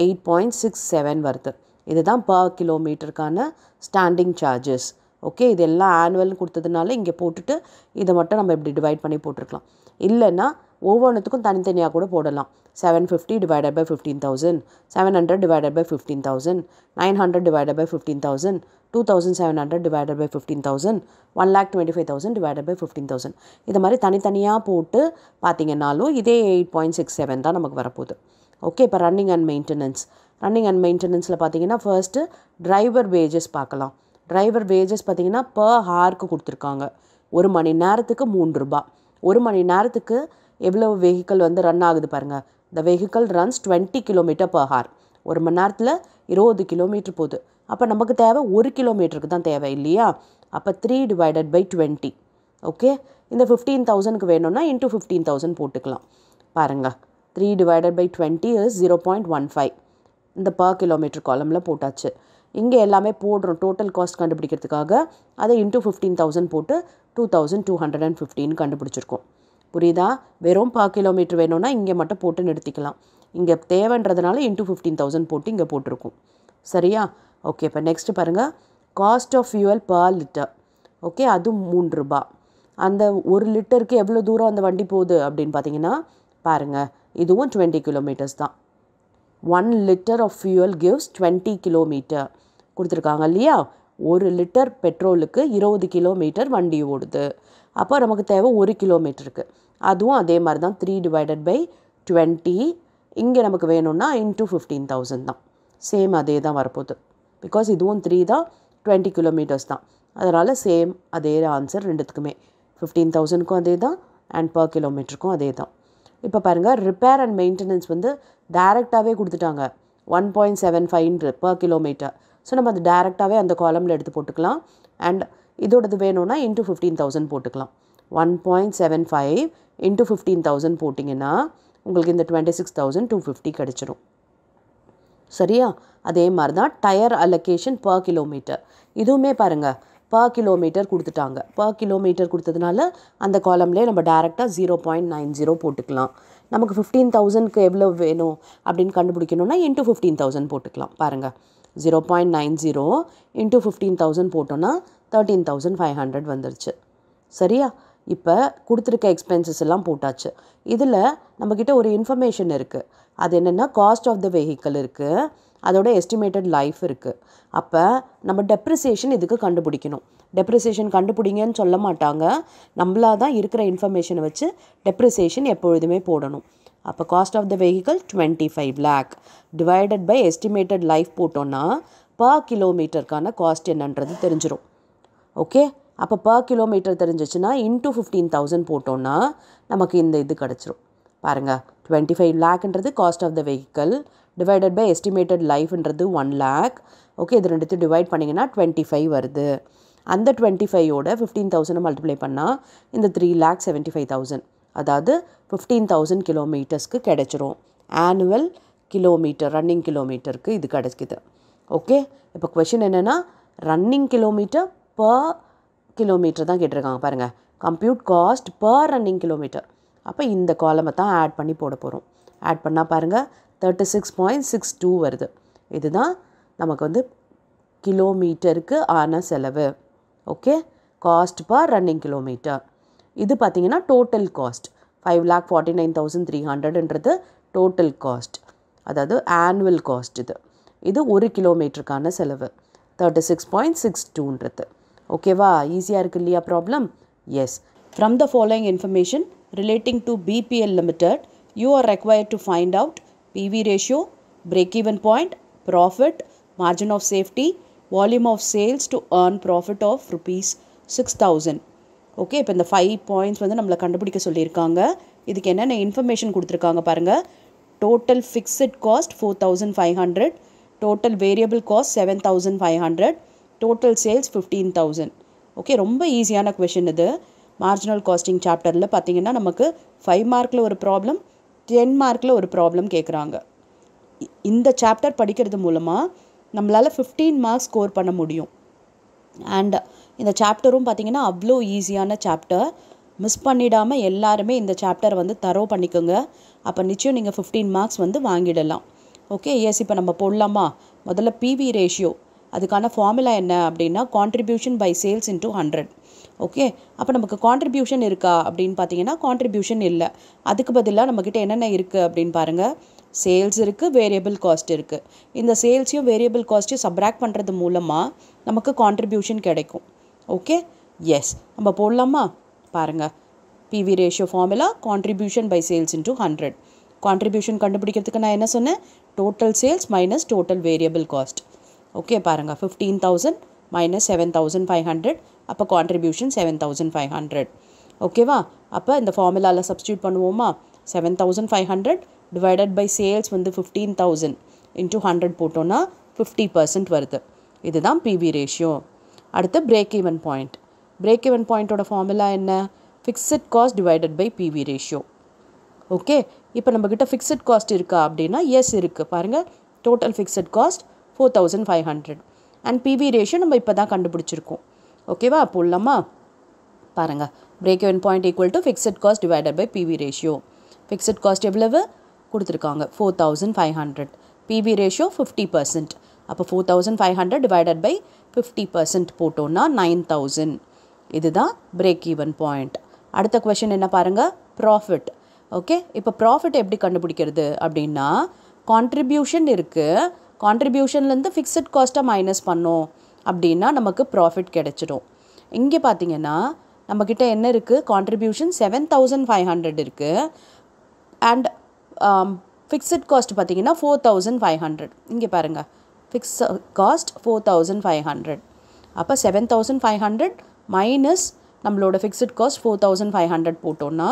8.67 வருது. இதுதான் பர் கிலோமீட்டருக்கான ஸ்டாண்டிங் சார்ஜஸ். ஓகே, இது எல்லாம் ஆனுவல்னு கொடுத்ததுனால இங்கே போட்டுட்டு இதை மட்டும் நம்ம இப்படி டிவைட் பண்ணி போட்டிருக்கலாம். இல்லைன்னா ஒவ்வொன்றுத்துக்கும் தனித்தனியாக கூட போடலாம். 750 divided by 15,000, 700 divided by 15,000, 900 divided by 15,000, 2,700 divided by 15,000, 1,25,000 divided by 15,000. இது மாதிரி தனித்தனியாக போட்டு பார்த்தீங்கன்னாலும் இதே 8.67 தான் நமக்கு வரப்போகுது. ஓகே, இப்போ running and maintenance. Running and மெயின்டெனன்ஸில் பார்த்தீங்கன்னா ஃபர்ஸ்ட்டு டிரைவர் வேஜஸ் பார்க்கலாம். டிரைவர் வேஜஸ் பார்த்தீங்கன்னா பர் ஹாருக்கு கொடுத்துருக்காங்க. 1 மணி நேரத்துக்கு 3 ரூபா. 1 மணி நேரத்துக்கு எவ்வளோ வெஹிக்கல் வந்து ரன் ஆகுது பாருங்கள். The vehicle runs 20 kilometre per hour. 1 மணி நேரத்தில் 20 கிலோமீட்டர் போகுது. அப்போ நமக்கு தேவை 1 கிலோமீட்டருக்கு தான் தேவை இல்லையா. அப்போ 3 டிவைடட் பை 20. ஓகே, இந்த 15,000க்கு வேணும்னா இன்ட்டு 15,000 போட்டுக்கலாம். பாருங்கள், 3 டிவைடட் பை 20 இஸ் 0.15. இந்த பர் கிலோமீட்டர் காலமில் போட்டாச்சு. இங்கே எல்லாமே போடுறோம் டோட்டல் காஸ்ட் கண்டுபிடிக்கிறதுக்காக. அதை இன்ட்டு 15,000 போட்டு 2,215 கண்டுபிடிச்சிருக்கோம். புரியுதா? வெறும் பர் கிலோமீட்டர் வேணும்னா இங்கே மட்டும் போட்டு நிறுத்திக்கலாம். இங்கே தேவைன்றதுனால இன்ட்டு 15,000 போட்டு இங்கே போட்டிருக்கோம். சரியா? ஓகே, இப்போ நெக்ஸ்ட்டு பாருங்கள், cost of fuel per litre. Okay, அதுவும் 3 ரூபா. அந்த 1 லிட்டருக்கு எவ்வளோ தூரம் அந்த வண்டி போகுது அப்படின்னு பார்த்தீங்கன்னா பாருங்கள், இதுவும் 20 கிலோமீட்டர்ஸ் தான். 1 litre of fuel gives 20 kilometre கொடுத்துருக்காங்க இல்லையா. 1 லிட்டர் பெட்ரோலுக்கு 20 கிலோமீட்டர் வண்டி ஓடுது. அப்போ நமக்கு தேவை 1 கிலோமீட்டருக்கு. அதுவும் அதே மாதிரி தான் 3 டிவைடட் பை 20. இங்கே நமக்கு வேணும்னா இன்ட்டு 15,000 தான். சேம் அதே தான் வரப்போகுது. பிகாஸ் இதுவும் 3 தான், 20 கிலோமீட்டர்ஸ் தான். அதனால் சேம் அதே ஆன்சர் ரெண்டுத்துக்குமே. 15,000க்கும் அதே தான் அண்ட் பர் கிலோமீட்டருக்கும் அதே தான். இப்போ பாருங்கள், ரிப்பேர் அண்ட் மெயின்டெனன்ஸ் வந்து டைரெக்டாகவே கொடுத்துட்டாங்க 1.75 பர் கிலோமீட்டர். ஸோ நம்ம அது டைரெக்டாகவே அந்த காலமில் எடுத்து போட்டுக்கலாம். அண்ட் இதோடது வேணும்னா இன்ட்டு 15,000 போட்டுக்கலாம். 1.75 இன்ட்டு 15,000 போட்டிங்கன்னா உங்களுக்கு இந்த 26,250 கிடச்சிரும். சரியா? அதே மாதிரி தான் டயர் அலோகேஷன் பர் கிலோமீட்டர். இதுவுமே பாருங்கள் பர் கிலோமீட்டர் கொடுத்துட்டாங்க. பர் கிலோமீட்டர் கொடுத்ததுனால அந்த காலம்லேயே நம்ம டேரெக்டாக 0.90 போட்டுக்கலாம். நமக்கு 15,000க்கு எவ்வளோ வேணும் அப்படின்னு கண்டுபிடிக்கணும்னா இன்ட்டு 15,000 போட்டுக்கலாம். பாருங்கள், 0.90 into 15,000 போட்டோன்னா 13,500 வந்துருச்சு. சரியா? இப்போ கொடுத்துருக்க எக்ஸ்பென்சஸ் எல்லாம் போட்டாச்சு. இதில் நம்மக்கிட்ட ஒரு இன்ஃபர்மேஷன் இருக்குது. அது என்னென்னா காஸ்ட் ஆஃப் த வெஹிக்கிள் இருக்குது, அதோட எஸ்டிமேட்டட் லைஃப் இருக்குது. அப்போ நம்ம டெப்ரிசியேஷன் இதுக்கு கண்டுபிடிக்கணும். டெப்ரிசியேஷன் கண்டுபிடிங்கன்னு சொல்ல மாட்டாங்க, நம்மளாக தான் இருக்கிற இன்ஃபர்மேஷனை வச்சு டெப்ரிசியேஷன் எப்பொழுதுமே போடணும். அப்போ cost of the vehicle 25 lakh divided by estimated life போட்டோன்னா பர் கிலோமீட்டருக்கான காஸ்ட் என்னன்றது தெரிஞ்சிடும். ஓகே, அப்போ பர் கிலோமீட்டர் தெரிஞ்சிச்சுன்னா இன்ட்டு 15,000 போட்டோன்னா நமக்கு இந்த இது கிடச்சிரும். பாருங்கள், 25 lakhன்றது cost of the vehicle divided by estimated லைஃப்ன்றது 1 lakh. ஓகே, இது ரெண்டுத்தையும் டிவைட் பண்ணிங்கன்னா 25 வருது. அந்த 25ஓட 15,000 மல்டிப்ளை பண்ணால் இந்த 3,75,000, அதாவது 15,000 கிலோமீட்டர்ஸ்க்கு கிடைச்சிரும். ஆனுவல் கிலோமீட்டர், ரன்னிங் கிலோமீட்டருக்கு இது கிடைக்குது. ஓகே, இப்போ கொஷின் என்னென்னா ரன்னிங் கிலோமீட்டர் பர் கிலோமீட்டர் தான் கேட்டிருக்காங்க. பாருங்கள், compute cost per running kilometre. அப்போ இந்த காலமை தான் ஆட் பண்ணி போட போகிறோம். ஆட் பண்ணால் பாருங்கள் 36.62 வருது. இதுதான் நமக்கு வந்து கிலோமீட்டருக்கு ஆன செலவு. Okay, cost per running kilometre. இது பார்த்திங்கன்னா டோட்டல் காஸ்ட் 5,49,300ன்றது டோட்டல் காஸ்ட், அதாவது ஆனுவல் காஸ்ட். இது ஒரு கிலோமீட்டருக்கான செலவு 36.62ன்றது. ஓகேவா? ஈஸியாக இருக்குது இல்லையா problem? Yes. From the following information relating to BPL limited you are required to find out PV ratio, break-even point, profit, margin of safety, volume of sales to earn profit of rupees 6,000. Okay, இப்போ இந்த 5 பாயிண்ட்ஸ் வந்து நம்மளை கண்டுபிடிக்க சொல்லியிருக்காங்க. இதுக்கு என்னென்ன இன்ஃபர்மேஷன் கொடுத்துருக்காங்க பாருங்கள். Total fixed cost 4,500, total variable cost 7,500, total sales 15,000. Okay, ரொம்ப ஈஸியான கொஷின் இது. மார்ஜினல் காஸ்டிங் சாப்டரில் பார்த்தீங்கன்னா நமக்கு 5 மார்க்கில் ஒரு ப்ராப்ளம், 10 மார்க்கில் ஒரு ப்ராப்ளம் கேட்குறாங்க. இந்த சாப்டர் படிக்கிறது மூலமாக நம்மளால் 15 மார்க்ஸ் ஸ்கோர் பண்ண முடியும். அண்ட் இந்த சாப்டரும் பார்த்திங்கன்னா அவ்வளோ ஈஸியான சாப்டர். மிஸ் பண்ணிடாமல் எல்லாருமே இந்த சாப்டரை வந்து தரோ பண்ணிக்கோங்க. அப்போ நிச்சயம் நீங்கள் 15 மார்க்ஸ் வந்து வாங்கிடலாம். Okay, yes. இப்போ நம்ம போடலாமா? முதல்ல பிவி ரேஷியோ, அதுக்கான ஃபார்முலா என்ன அப்படின்னா contribution by sales into 100. Okay, அப்போ நமக்கு கான்ட்ரிபியூஷன் இருக்கா அப்படின்னு பார்த்தீங்கன்னா கான்ட்ரிபியூஷன் இல்லை. அதுக்கு பதிலாக நம்மக்கிட்ட என்னென்ன இருக்குது அப்படின்னு பாருங்கள். சேல்ஸ் இருக்குது, வேரியபிள் காஸ்ட் இருக்குது. இந்த சேல்ஸையும் வேரியபிள் காஸ்ட்டையும் சப்ராக்ட் பண்ணுறது மூலமாக நமக்கு கான்ட்ரிபியூஷன் கிடைக்கும். Okay, yes. நம்ம போடலாமா? பாருங்கள், PV ratio formula contribution by sales into 100. Contribution கண்டுபிடிக்கிறதுக்கு நான் என்ன சொன்னேன்? Total sales minus total variable cost. Okay, பாருங்கள், 15,000 மைனஸ் 7,500, அப்போ கான்ட்ரிபியூஷன் 7,500. ஓகேவா? அப்போ இந்த ஃபார்முலாவில் சப்ஸ்டியூட் பண்ணுவோமா? 7,500 டிவைடட் பை சேல்ஸ் வந்து 15,000 இன்ட்டு 100 போட்டோன்னா 50% வருது. இதுதான் பிவி ரேஷியோ. அடுத்து break even point. Break even பாயிண்ட்டோட ஃபார்முலா என்ன? Fixed cost divided by PV ratio. Okay, இப்போ நம்மக்கிட்ட ஃபிக்ஸட் காஸ்ட் இருக்கா அப்படின்னா எஸ் இருக்குது. பாருங்கள், total fixed cost 4,500 and PV ratio நம்ம இப்போ தான் கண்டுபிடிச்சிருக்கோம். ஓகேவா? போடலாமா? பாருங்கள், break even point equal to fixed cost divided by PV ratio. Fixed cost எவ்வளவு கொடுத்துருக்காங்க? 4,500. PV ratio 50%. அப்போ 4,500 டிவைடட் பை 50% போட்டோன்னா 9,000. இதுதான் பிரேக் ஈவன் பாயிண்ட். அடுத்த கொஷின் என்ன பாருங்கள்? ப்ராஃபிட். ஓகே, இப்போ ப்ராஃபிட் எப்படி கண்டுபிடிக்கிறது அப்படின்னா கான்ட்ரிபியூஷன் இருக்குது, கான்ட்ரிபியூஷன்லேருந்து ஃபிக்ஸட் காஸ்ட்டை மைனஸ் பண்ணோம் அப்படின்னா நமக்கு ப்ராஃபிட் கிடைச்சிடும். இங்கே பார்த்தீங்கன்னா நம்மக்கிட்ட என்ன இருக்குது? கான்ட்ரிபியூஷன் 7,500 இருக்குது அண்ட் ஃபிக்ஸட் காஸ்ட் பார்த்தீங்கன்னா 4,500. இங்கே பாருங்கள், ஃபிக்ஸட் காஸ்ட் 4,500. அப்போ 7,500 மைனஸ் நம்மளோட ஃபிக்ஸட் காஸ்ட் 4,500 போட்டோன்னா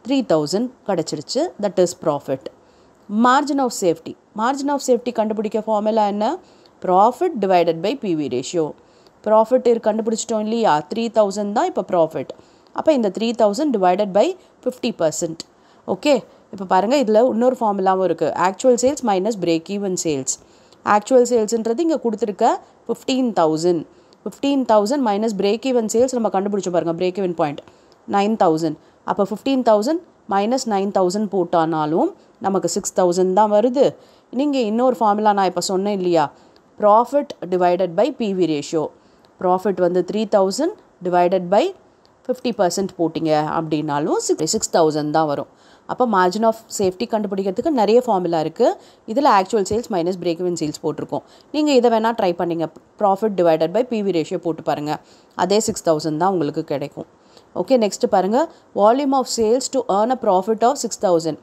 3,000 கிடச்சிருச்சு. That is profit. Margin of safety. Margin of safety கண்டுபிடிக்க ஃபார்முலா என்ன? Profit divided by PV ratio. Profit கண்டுபிடிச்சிட்டோம் இல்லையா? 3,000 தான் இப்போ ப்ராஃபிட். அப்போ இந்த 3,000 டிவைடட் பை 50%. ஓகே, இப்போ பாருங்கள், இதில் இன்னொரு ஃபார்முலாவும் இருக்குது. Actual sales minus break even sales. Actual சேல்ஸுன்றது இங்கே கொடுத்துருக்க 15,000. 15,000 மைனஸ் பிரேக் ஈவன் சேல்ஸ் நம்ம கண்டுபிடிச்சோம் பாருங்கள். Break even point 9,000. அப்போ 15,000 மைனஸ் 9,000 போட்டானாலும் நமக்கு 6,000 தான் வருது. நீங்கள் இன்னொரு ஃபார்முலா நான் இப்போ சொன்னேன் இல்லையா? Profit divided by PV ratio. Profit வந்து 3000 டிவைடட் பை 50% போட்டிங்க அப்படின்னாலும் 6000 தான் வரும். அப்போ மார்ஜின் ஆஃப் சேஃப்டி கண்டுபிடிக்கிறதுக்கு நிறைய ஃபார்முலா இருக்குது. இதில் actual sales minus break even sales போட்டிருக்கோம். நீங்கள் இதை வேணால் ட்ரை பண்ணிங்க. Profit divided by PV ratio போட்டு பாருங்கள். அதே 6000 தான் உங்களுக்கு கிடைக்கும். ஓகே, நெக்ஸ்ட் பாருங்கள். Volume of sales to earn a profit of 6000.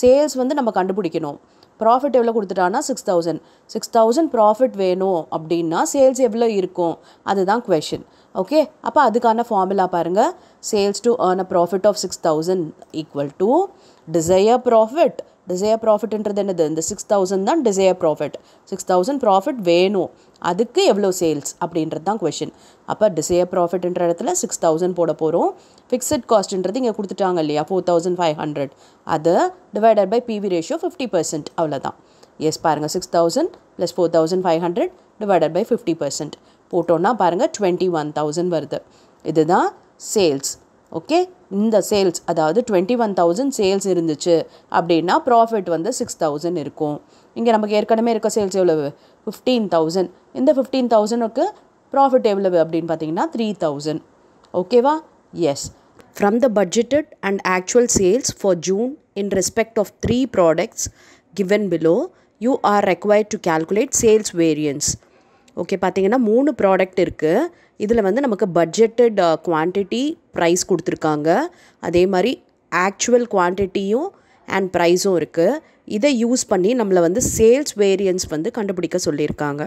Sales வந்து நம்ம கண்டுபிடிக்கணும். ப்ராஃபிட் எவ்வளோ கொடுத்துட்டான்னா 6000. 6000 ப்ராஃபிட் வேணும் அப்படின்னா சேல்ஸ் எவ்வளோ இருக்கும் அதுதான் கொஷின். ஓகே, அப்போ அதுக்கான ஃபார்முலா பாருங்கள். Sales to earn a profit of 6000 equal to desire profit. Desire ப்ராஃபிட்ன்றது என்னது? இந்த 6000 தான் டிசையர் ப்ராஃபிட். 6000 ப்ராஃபிட் வேணும், அதுக்கு எவ்வளோ சேல்ஸ் அப்படின்றது தான் கொஷின். அப்போ டிசையர் ப்ராஃபிட்ன்ற இடத்துல 6000 போட போகிறோம். ஃபிக்ஸட் காஸ்ட்ன்றது இங்கே கொடுத்துட்டாங்க இல்லையா, 4500. அது டிவைடட் பை பிவி ரேஷியோ 50%, அவ்வளோதான். எஸ் பாருங்கள், 6000 + 4500 டிவைடட் பை 50% போட்டோன்னா பாருங்கள் 21000 வருது. இதுதான் சேல்ஸ். ஓகே, இந்த சேல்ஸ் அதாவது 21000 சேல்ஸ் இருந்துச்சு அப்படின்னா ப்ராஃபிட் வந்து 6000 இருக்கும். இங்கே நமக்கு ஏற்கனவே இருக்க சேல்ஸ் எவ்வளவு? 15000. இந்த 15000க்கு ப்ராஃபிட் எவ்வளவு அப்படின்னு பார்த்தீங்கன்னா 3000. ஓகேவா? S. From the budgeted and actual sales for June in respect of 3 products given below, you are required to calculate sales variance. Okay, பார்த்தீங்கன்னா 3 ப்ராடக்ட் இருக்குது. இதில் வந்து நமக்கு பட்ஜெட்டட் குவான்டிட்டி ப்ரைஸ் கொடுத்துருக்காங்க. அதே மாதிரி ஆக்சுவல் குவான்டிட்டியும் அண்ட் ப்ரைஸும் இருக்குது. இதை யூஸ் பண்ணி நம்மளை வந்து சேல்ஸ் வேரியன்ஸ் வந்து கண்டுபிடிக்க சொல்லியிருக்காங்க.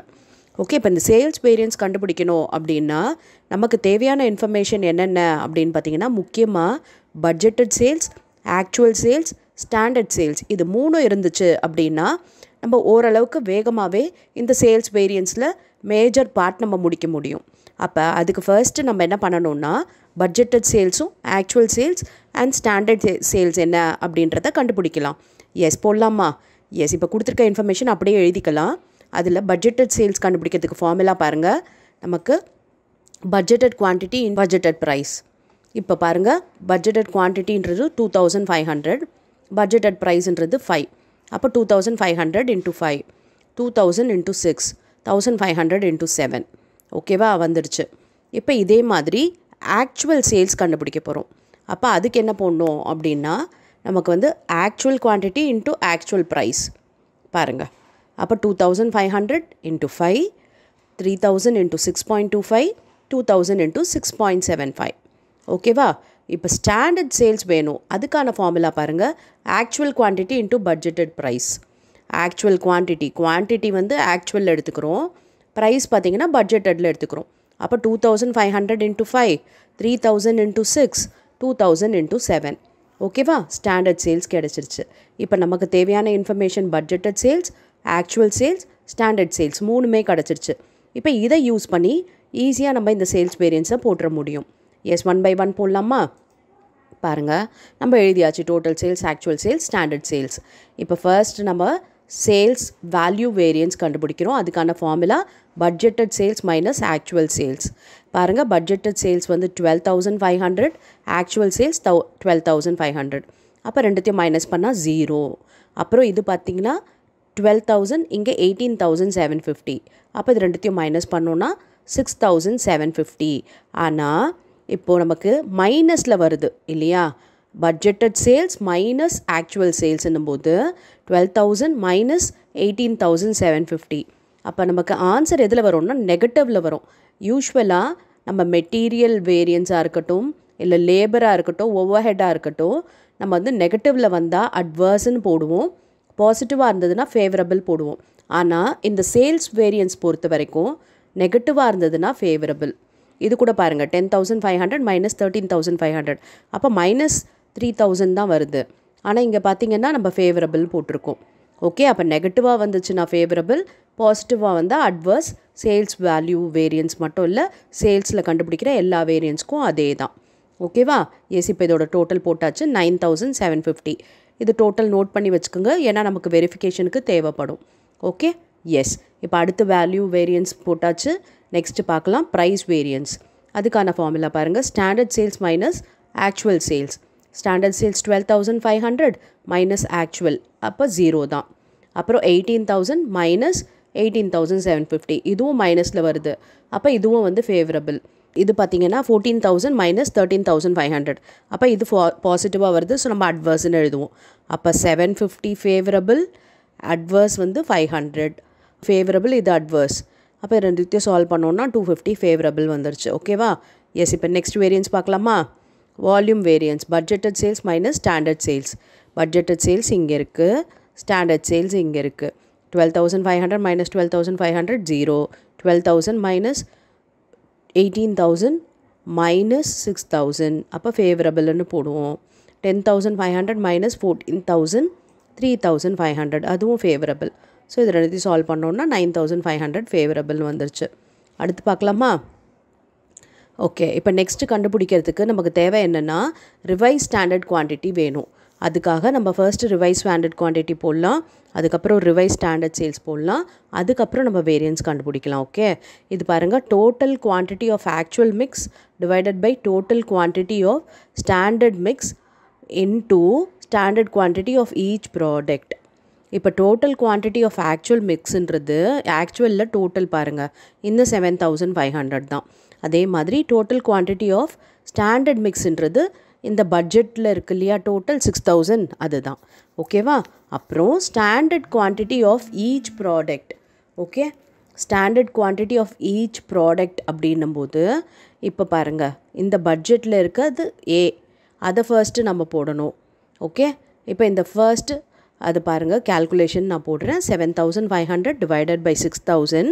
ஓகே, இப்போ இந்த சேல்ஸ் வேரியன்ஸ் கண்டுபிடிக்கணும் அப்படின்னா நமக்கு தேவையான இன்ஃபர்மேஷன் என்னென்ன அப்படின்னு பார்த்தீங்கன்னா, முக்கியமாக budgeted sales, actual sales, standard sales, இது 3 இருந்துச்சு அப்படின்னா நம்ம ஓரளவுக்கு வேகமாகவே இந்த சேல்ஸ் வேரியன்ஸில் மேஜர் பார்ட் நம்ம முடிக்க முடியும். அப்போ அதுக்கு ஃபர்ஸ்ட்டு நம்ம என்ன பண்ணணும்னா பட்ஜெட்டட் சேல்ஸும் actual sales and standard sales என்ன அப்படின்றத கண்டுபிடிக்கலாம். எஸ் போடலாமா? எஸ். இப்போ கொடுத்துருக்க இன்ஃபர்மேஷன் அப்படியே எழுதிக்கலாம். அதில் பட்ஜெட்டட் சேல்ஸ் கண்டுபிடிக்கிறதுக்கு ஃபார்முலா பாருங்கள். நமக்கு budgeted quantity in budgeted price. இப்போ பாருங்கள், பட்ஜெட்டட் குவான்டிட்டின்றது 2500, பட்ஜெட்டட் ப்ரைஸ்ன்றது 5. அப்போ 2500 × 5, 2000 × 6, 1500 × 7. ஓகேவா? வந்துடுச்சு. இப்போ இதே மாதிரி ஆக்சுவல் சேல்ஸ் கண்டுபிடிக்க போகிறோம். அப்போ அதுக்கு என்ன போடணும் அப்படின்னா நமக்கு வந்து actual quantity into actual price பாருங்கள். அப்போ 2500 × 5, 3000 × 6.25, 2000 × 6.75. ஓகேவா? இப்போ ஸ்டாண்டர்ட் சேல்ஸ் வேணும். அதுக்கான ஃபார்முலா பாருங்கள். Actual quantity into budgeted price. Actual quantity வந்து ஆக்சுவல் எடுத்துக்கிறோம், ப்ரைஸ் பார்த்திங்கன்னா பட்ஜெட்டடில் எடுத்துக்கிறோம். அப்போ 2500 × 5, 3000 × 6, 2000 × 7. ஓகேவா? ஸ்டாண்டர்ட் சேல்ஸ் கிடச்சிருச்சு. இப்போ நமக்கு தேவையான information budgeted sales, actual sales, standard sales 3மே கிடச்சிருச்சு. இப்போ இதை யூஸ் பண்ணி ஈஸியாக நம்ம இந்த சேல்ஸ் வேரியன்ஸை போட்டுற முடியும். எஸ், 1 by 1 போடலாமா? பாருங்கள், நம்ம எழுதியாச்சு total sales, actual sales, standard sales. இப்போ ஃபர்ஸ்ட் நம்ம சேல்ஸ் வேல்யூ வேரியன்ஸ் கண்டுபிடிக்கிறோம். அதுக்கான formula budgeted sales minus actual sales. பாருங்கள், பட்ஜெட்டட் சேல்ஸ் வந்து 12500, ஆக்சுவல் சேல்ஸ் 12500. அப்போ ரெண்டுத்தையும் மைனஸ் பண்ணால் 0. அப்புறம் இது பார்த்திங்கன்னா 12000, இங்கே 18750. அப்போ இது ரெண்டுத்தையும் மைனஸ் பண்ணோன்னா 6750. ஆனால் இப்போது நமக்கு மைனஸில் வருது இல்லையா? பட்ஜெட்டட் சேல்ஸ் மைனஸ் ஆக்சுவல் சேல்ஸ்ன்னும் போது 12000 மைனஸ் 18750. அப்போ நமக்கு ஆன்சர் எதில் வரும்னா நெகட்டிவில் வரும். யூஸ்வலாக நம்ம மெட்டீரியல் வேரியன்ஸாக இருக்கட்டும், இல்லை லேபராக இருக்கட்டும், ஓவர்ஹெட்டாக இருக்கட்டும், நம்ம வந்து நெகட்டிவில் வந்தால் அட்வர்ஸ்ன்னு போடுவோம், பாசிட்டிவாக இருந்ததுன்னா ஃபேவரபிள் போடுவோம். ஆனால் இந்த சேல்ஸ் வேரியன்ஸ் பொறுத்த வரைக்கும் நெகட்டிவாக இருந்ததுன்னா ஃபேவரபிள். இது கூட பாருங்கள், 10500 மைனஸ் 13500. அப்போ மைனஸ் 3000 தான் வருது. ஆனால் இங்கே பார்த்திங்கன்னா நம்ம ஃபேவரபிள் போட்டிருக்கோம். ஓகே, அப்போ நெகட்டிவாக வந்துச்சுன்னா ஃபேவரபிள், பாசிட்டிவாக வந்தால் அட்வர்ஸ். சேல்ஸ் வேல்யூ வேரியன்ஸ் மட்டும் இல்லை, சேல்ஸில் கண்டுபிடிக்கிற எல்லா வேரியன்ஸ்க்கும் அதே தான். ஓகேவா? எஸ். இப்போ இதோட டோட்டல் போட்டாச்சு 9750. இது டோட்டல் நோட் பண்ணி வச்சுக்கோங்க, ஏன்னா நமக்கு வெரிஃபிகேஷனுக்கு தேவைப்படும். Okay, yes. இப்போ அடுத்து வேல்யூ வேரியன்ஸ் போட்டாச்சு. நெக்ஸ்ட்டு பார்க்கலாம் ப்ரைஸ் வேரியன்ஸ். அதுக்கான ஃபார்முலா பாருங்கள். Standard sales minus actual sales. Standard sales 12500 minus actual, அப்போ 0 தான். அப்புறம் 18000 மைனஸ் 18,750. இதுவும் மைனஸில் வருது. அப்போ இதுவும் வந்து ஃபேவரபிள். இது பார்த்தீங்கன்னா 14,000 மைனஸ் 13,500. அப்போ இது பாசிட்டிவாக வருது. ஸோ நம்ம அட்வர்ஸ்ன்னு எழுதுவோம். அப்போ 750 ஃபேவரபிள், அட்வர்ஸ் வந்து 500. ஃபேவரபிள், இது அட்வர்ஸ். அப்போ ரெண்டுத்தையும் சால்வ் பண்ணோன்னா 250 ஃபேவரபிள் வந்துருச்சு. ஓகேவா? எஸ். இப்போ நெக்ஸ்ட் வேரியன்ஸ் பார்க்கலாமா? Volume variance, budgeted sales minus standard sales. Budgeted sales இங்கே இருக்குது, ஸ்டாண்டர்ட் சேல்ஸ் இங்கே இருக்குது. 12,500 minus 12,500 0. 12,000 minus 18,000 minus 6,000. அப்போ ஃபேவரபிள்னு போடுவோம். 10,500 minus 14,000 3,500. அதுவும் ஃபேவரபிள். ஸோ இது ரெண்டுத்தையும் சால்வ் பண்ணோன்னா 9,500 ஃபேவரபிள்னு வந்துருச்சு. அடுத்து பார்க்கலாமா? ஓகே. இப்போ நெக்ஸ்ட்டு கண்டுபிடிக்கிறதுக்கு நமக்கு தேவை என்னென்னா ரிவைஸ் ஸ்டாண்டர்ட் குவான்டிட்டி வேணும். அதுக்காக நம்ம ஃபர்ஸ்ட்டு ரிவைஸ் ஸ்டாண்டர்ட் குவான்டிட்டி போடலாம், அதுக்கப்புறம் ரிவைஸ் ஸ்டாண்டர்ட் சேல்ஸ் போடலாம், அதுக்கப்புறம் நம்ம வேரியன்ஸ் கண்டுபிடிக்கலாம். ஓகே. இது பாருங்கள், total quantity of actual mix divided by total quantity of standard mix into standard quantity of each product. இப்போ டோட்டல் குவான்டிட்டி ஆஃப் ஆக்சுவல் மிக்ஸுன்றது ஆக்சுவலில் டோட்டல் பாருங்கள், இந்த 7,500 தான். அதே மாதிரி டோட்டல் குவான்டிட்டி ஆஃப் ஸ்டாண்டர்ட் மிக்ஸுன்றது இந்த பட்ஜெட்டில் இருக்கு இல்லையா, டோட்டல் 6,000 அதுதான். ஓகேவா? அப்புறம் standard quantity of each product. Okay, standard quantity of each product அப்படின்னும்போது இப்போ பாருங்கள், இந்த பட்ஜெட்டில் இருக்கிறது ஏ, அதை ஃபர்ஸ்ட்டு நம்ம போடணும். ஓகே. இப்போ இந்த ஃபர்ஸ்ட்டு அது பாருங்கள், கேல்குலேஷன் நான் போடுறேன். 7,500 டிவைடட் பை 6,000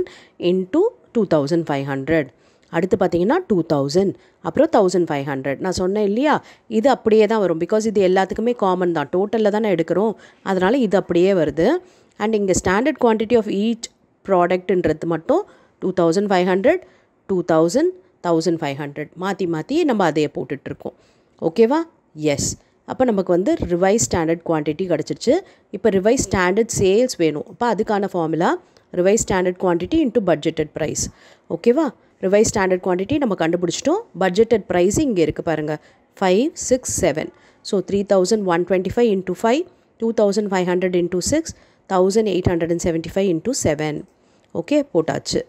இன்ட்டு 2,500. அடுத்து பார்த்தீங்கன்னா 2,000, அப்புறம் 1,500. நான் சொன்னேன் இல்லையா, இது அப்படியே தான் வரும். பிகாஸ் இது எல்லாத்துக்குமே காமன் தான், டோட்டலில் தானே எடுக்கிறோம், அதனால் இது அப்படியே வருது. அண்ட் இங்கே ஸ்டாண்டர்ட் குவான்டிட்டி ஆஃப் ஈச் ப்ராடக்ட்ன்றது மட்டும் 2,500 2,000 1,500 மாற்றி மாற்றி நம்ம அதையே போட்டுட்ருக்கோம். ஓகேவா? எஸ். அப்போ நமக்கு வந்து ரிவைஸ் ஸ்டாண்டர்ட் குவான்டிட்டி கிடச்சிருச்சு. இப்போ ரிவைஸ் ஸ்டாண்டர்ட் சேல்ஸ் வேணும். அப்போ அதுக்கான formula revise standard quantity into budgeted price. ஓகேவா? ரிவைஸ் ஸ்டாண்டர்ட் குவான்டிட்டி நம்ம கண்டுபிடிச்சிட்டோம். பட்ஜெட்டட் ப்ரைஸ் இங்கே இருக்குது பாருங்கள், 5, 6, 7. So 3,125 into 5, 2,500 into 6, 1,875 into 7. Okay, போட்டாச்சு.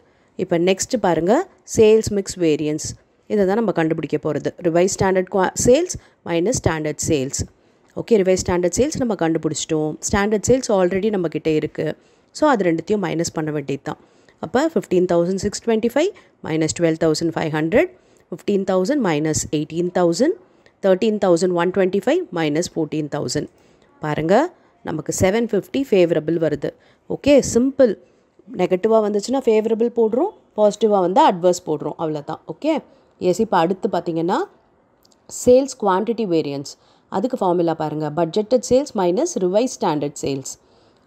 இப்போ நெக்ஸ்ட்டு பாருங்கள், சேல்ஸ் மிக்ஸ் வேரியன்ஸ். இதை தான் நம்ம கண்டுபிடிக்க போகிறது. Revise standard sales minus standard sales. Okay, revise standard sales நம்ம கண்டுபிடிச்சிட்டோம். ஸ்டாண்டர்ட் சேல்ஸ் ஆல்ரெடி நம்மக்கிட்ட இருக்குது. ஸோ அது ரெண்டுத்தையும் மைனஸ் பண்ண வேண்டியது தான். அப்போ 15,625 மைனஸ் 12,500, 15,000 மைனஸ் 18,000, 13,125 மைனஸ் 14,000. பாருங்கள், நமக்கு 750 ஃபேவரபிள் வருது. Okay, simple. நெகட்டிவாக வந்துச்சுன்னா ஃபேவரபிள் போடுறோம், பாசிட்டிவாக வந்தால் அட்வர்ஸ் போடுறோம், அவ்வளோதான். ஓகே. எஸ். இப்போ அடுத்து பார்த்திங்கன்னா சேல்ஸ் குவான்டிட்டி வேரியன்ஸ். அதுக்கு ஃபார்முலா பாருங்கள், budgeted sales minus revise standard sales.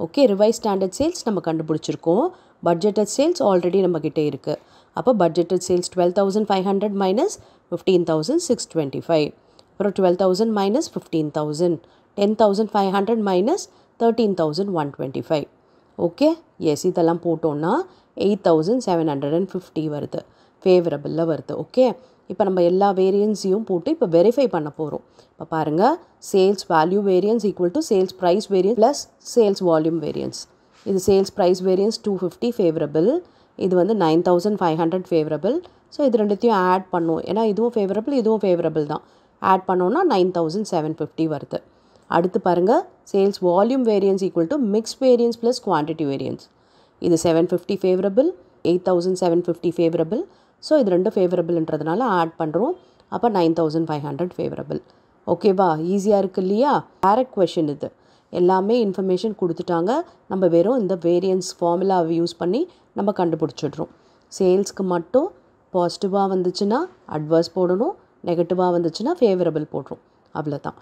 Okay, revise standard sales நம்ம கண்டுபிடிச்சிருக்கோம். பட்ஜெட்டட் சேல்ஸ் ஆல்ரெடி நம்மக்கிட்டே இருக்குது. அப்போ பட்ஜெட்டட் சேல்ஸ் 12,500 மைனஸ் 15,625. அப்புறம் 12,000 மைனஸ் 15,000, 10,500 மைனஸ் 13,125. ஓகே. எஸ். இதெல்லாம் போட்டோன்னா 8,750 வருது, ஃபேவரபிளில் வருது. ஓகே. இப்போ நம்ம எல்லா வேரியன்ஸையும் போட்டு இப்போ வெரிஃபை பண்ண போகிறோம். இப்போ பாருங்கள், sales value variance equal to sales price variance plus sales volume variance. இது சேல்ஸ் ப்ரைஸ் வேரியன்ஸ் 250 ஃபேவரபிள், இது வந்து 9,500 ஃபேவரபிள். ஸோ இது ரெண்டுத்தையும் ஆட் பண்ணும், ஏன்னா இதுவும் ஃபேவரபிள் இதுவும் ஃபேவரபிள் தான். ஆட் பண்ணோன்னா 9,750 வருது. அடுத்து பாருங்கள், sales volume variance equal to mix variance plus quantity variance. இது 750 ஃபேவரபிள், 8,750 ஃபேவரபிள். ஸோ இது ரெண்டு ஃபேவரபிள்ன்றதுனால ஆட் பண்ணுறோம். அப்போ 9,500 ஃபேவரபிள். ஓகேவா? ஈஸியாக இருக்குது இல்லையா? டேரக்ட் கொஷின் இது. எல்லாமே இன்ஃபர்மேஷன் கொடுத்துட்டாங்க, நம்ம வெறும் இந்த வேரியன்ஸ் ஃபார்முலாவை யூஸ் பண்ணி நம்ம கண்டுபிடிச்சிடுறோம். சேல்ஸ்க்கு மட்டும் பாசிட்டிவாக வந்துச்சுன்னா அட்வர்ஸ் போடணும், நெகட்டிவாக வந்துச்சுன்னா ஃபேவரபிள் போடுறோம், அவ்வளோதான்.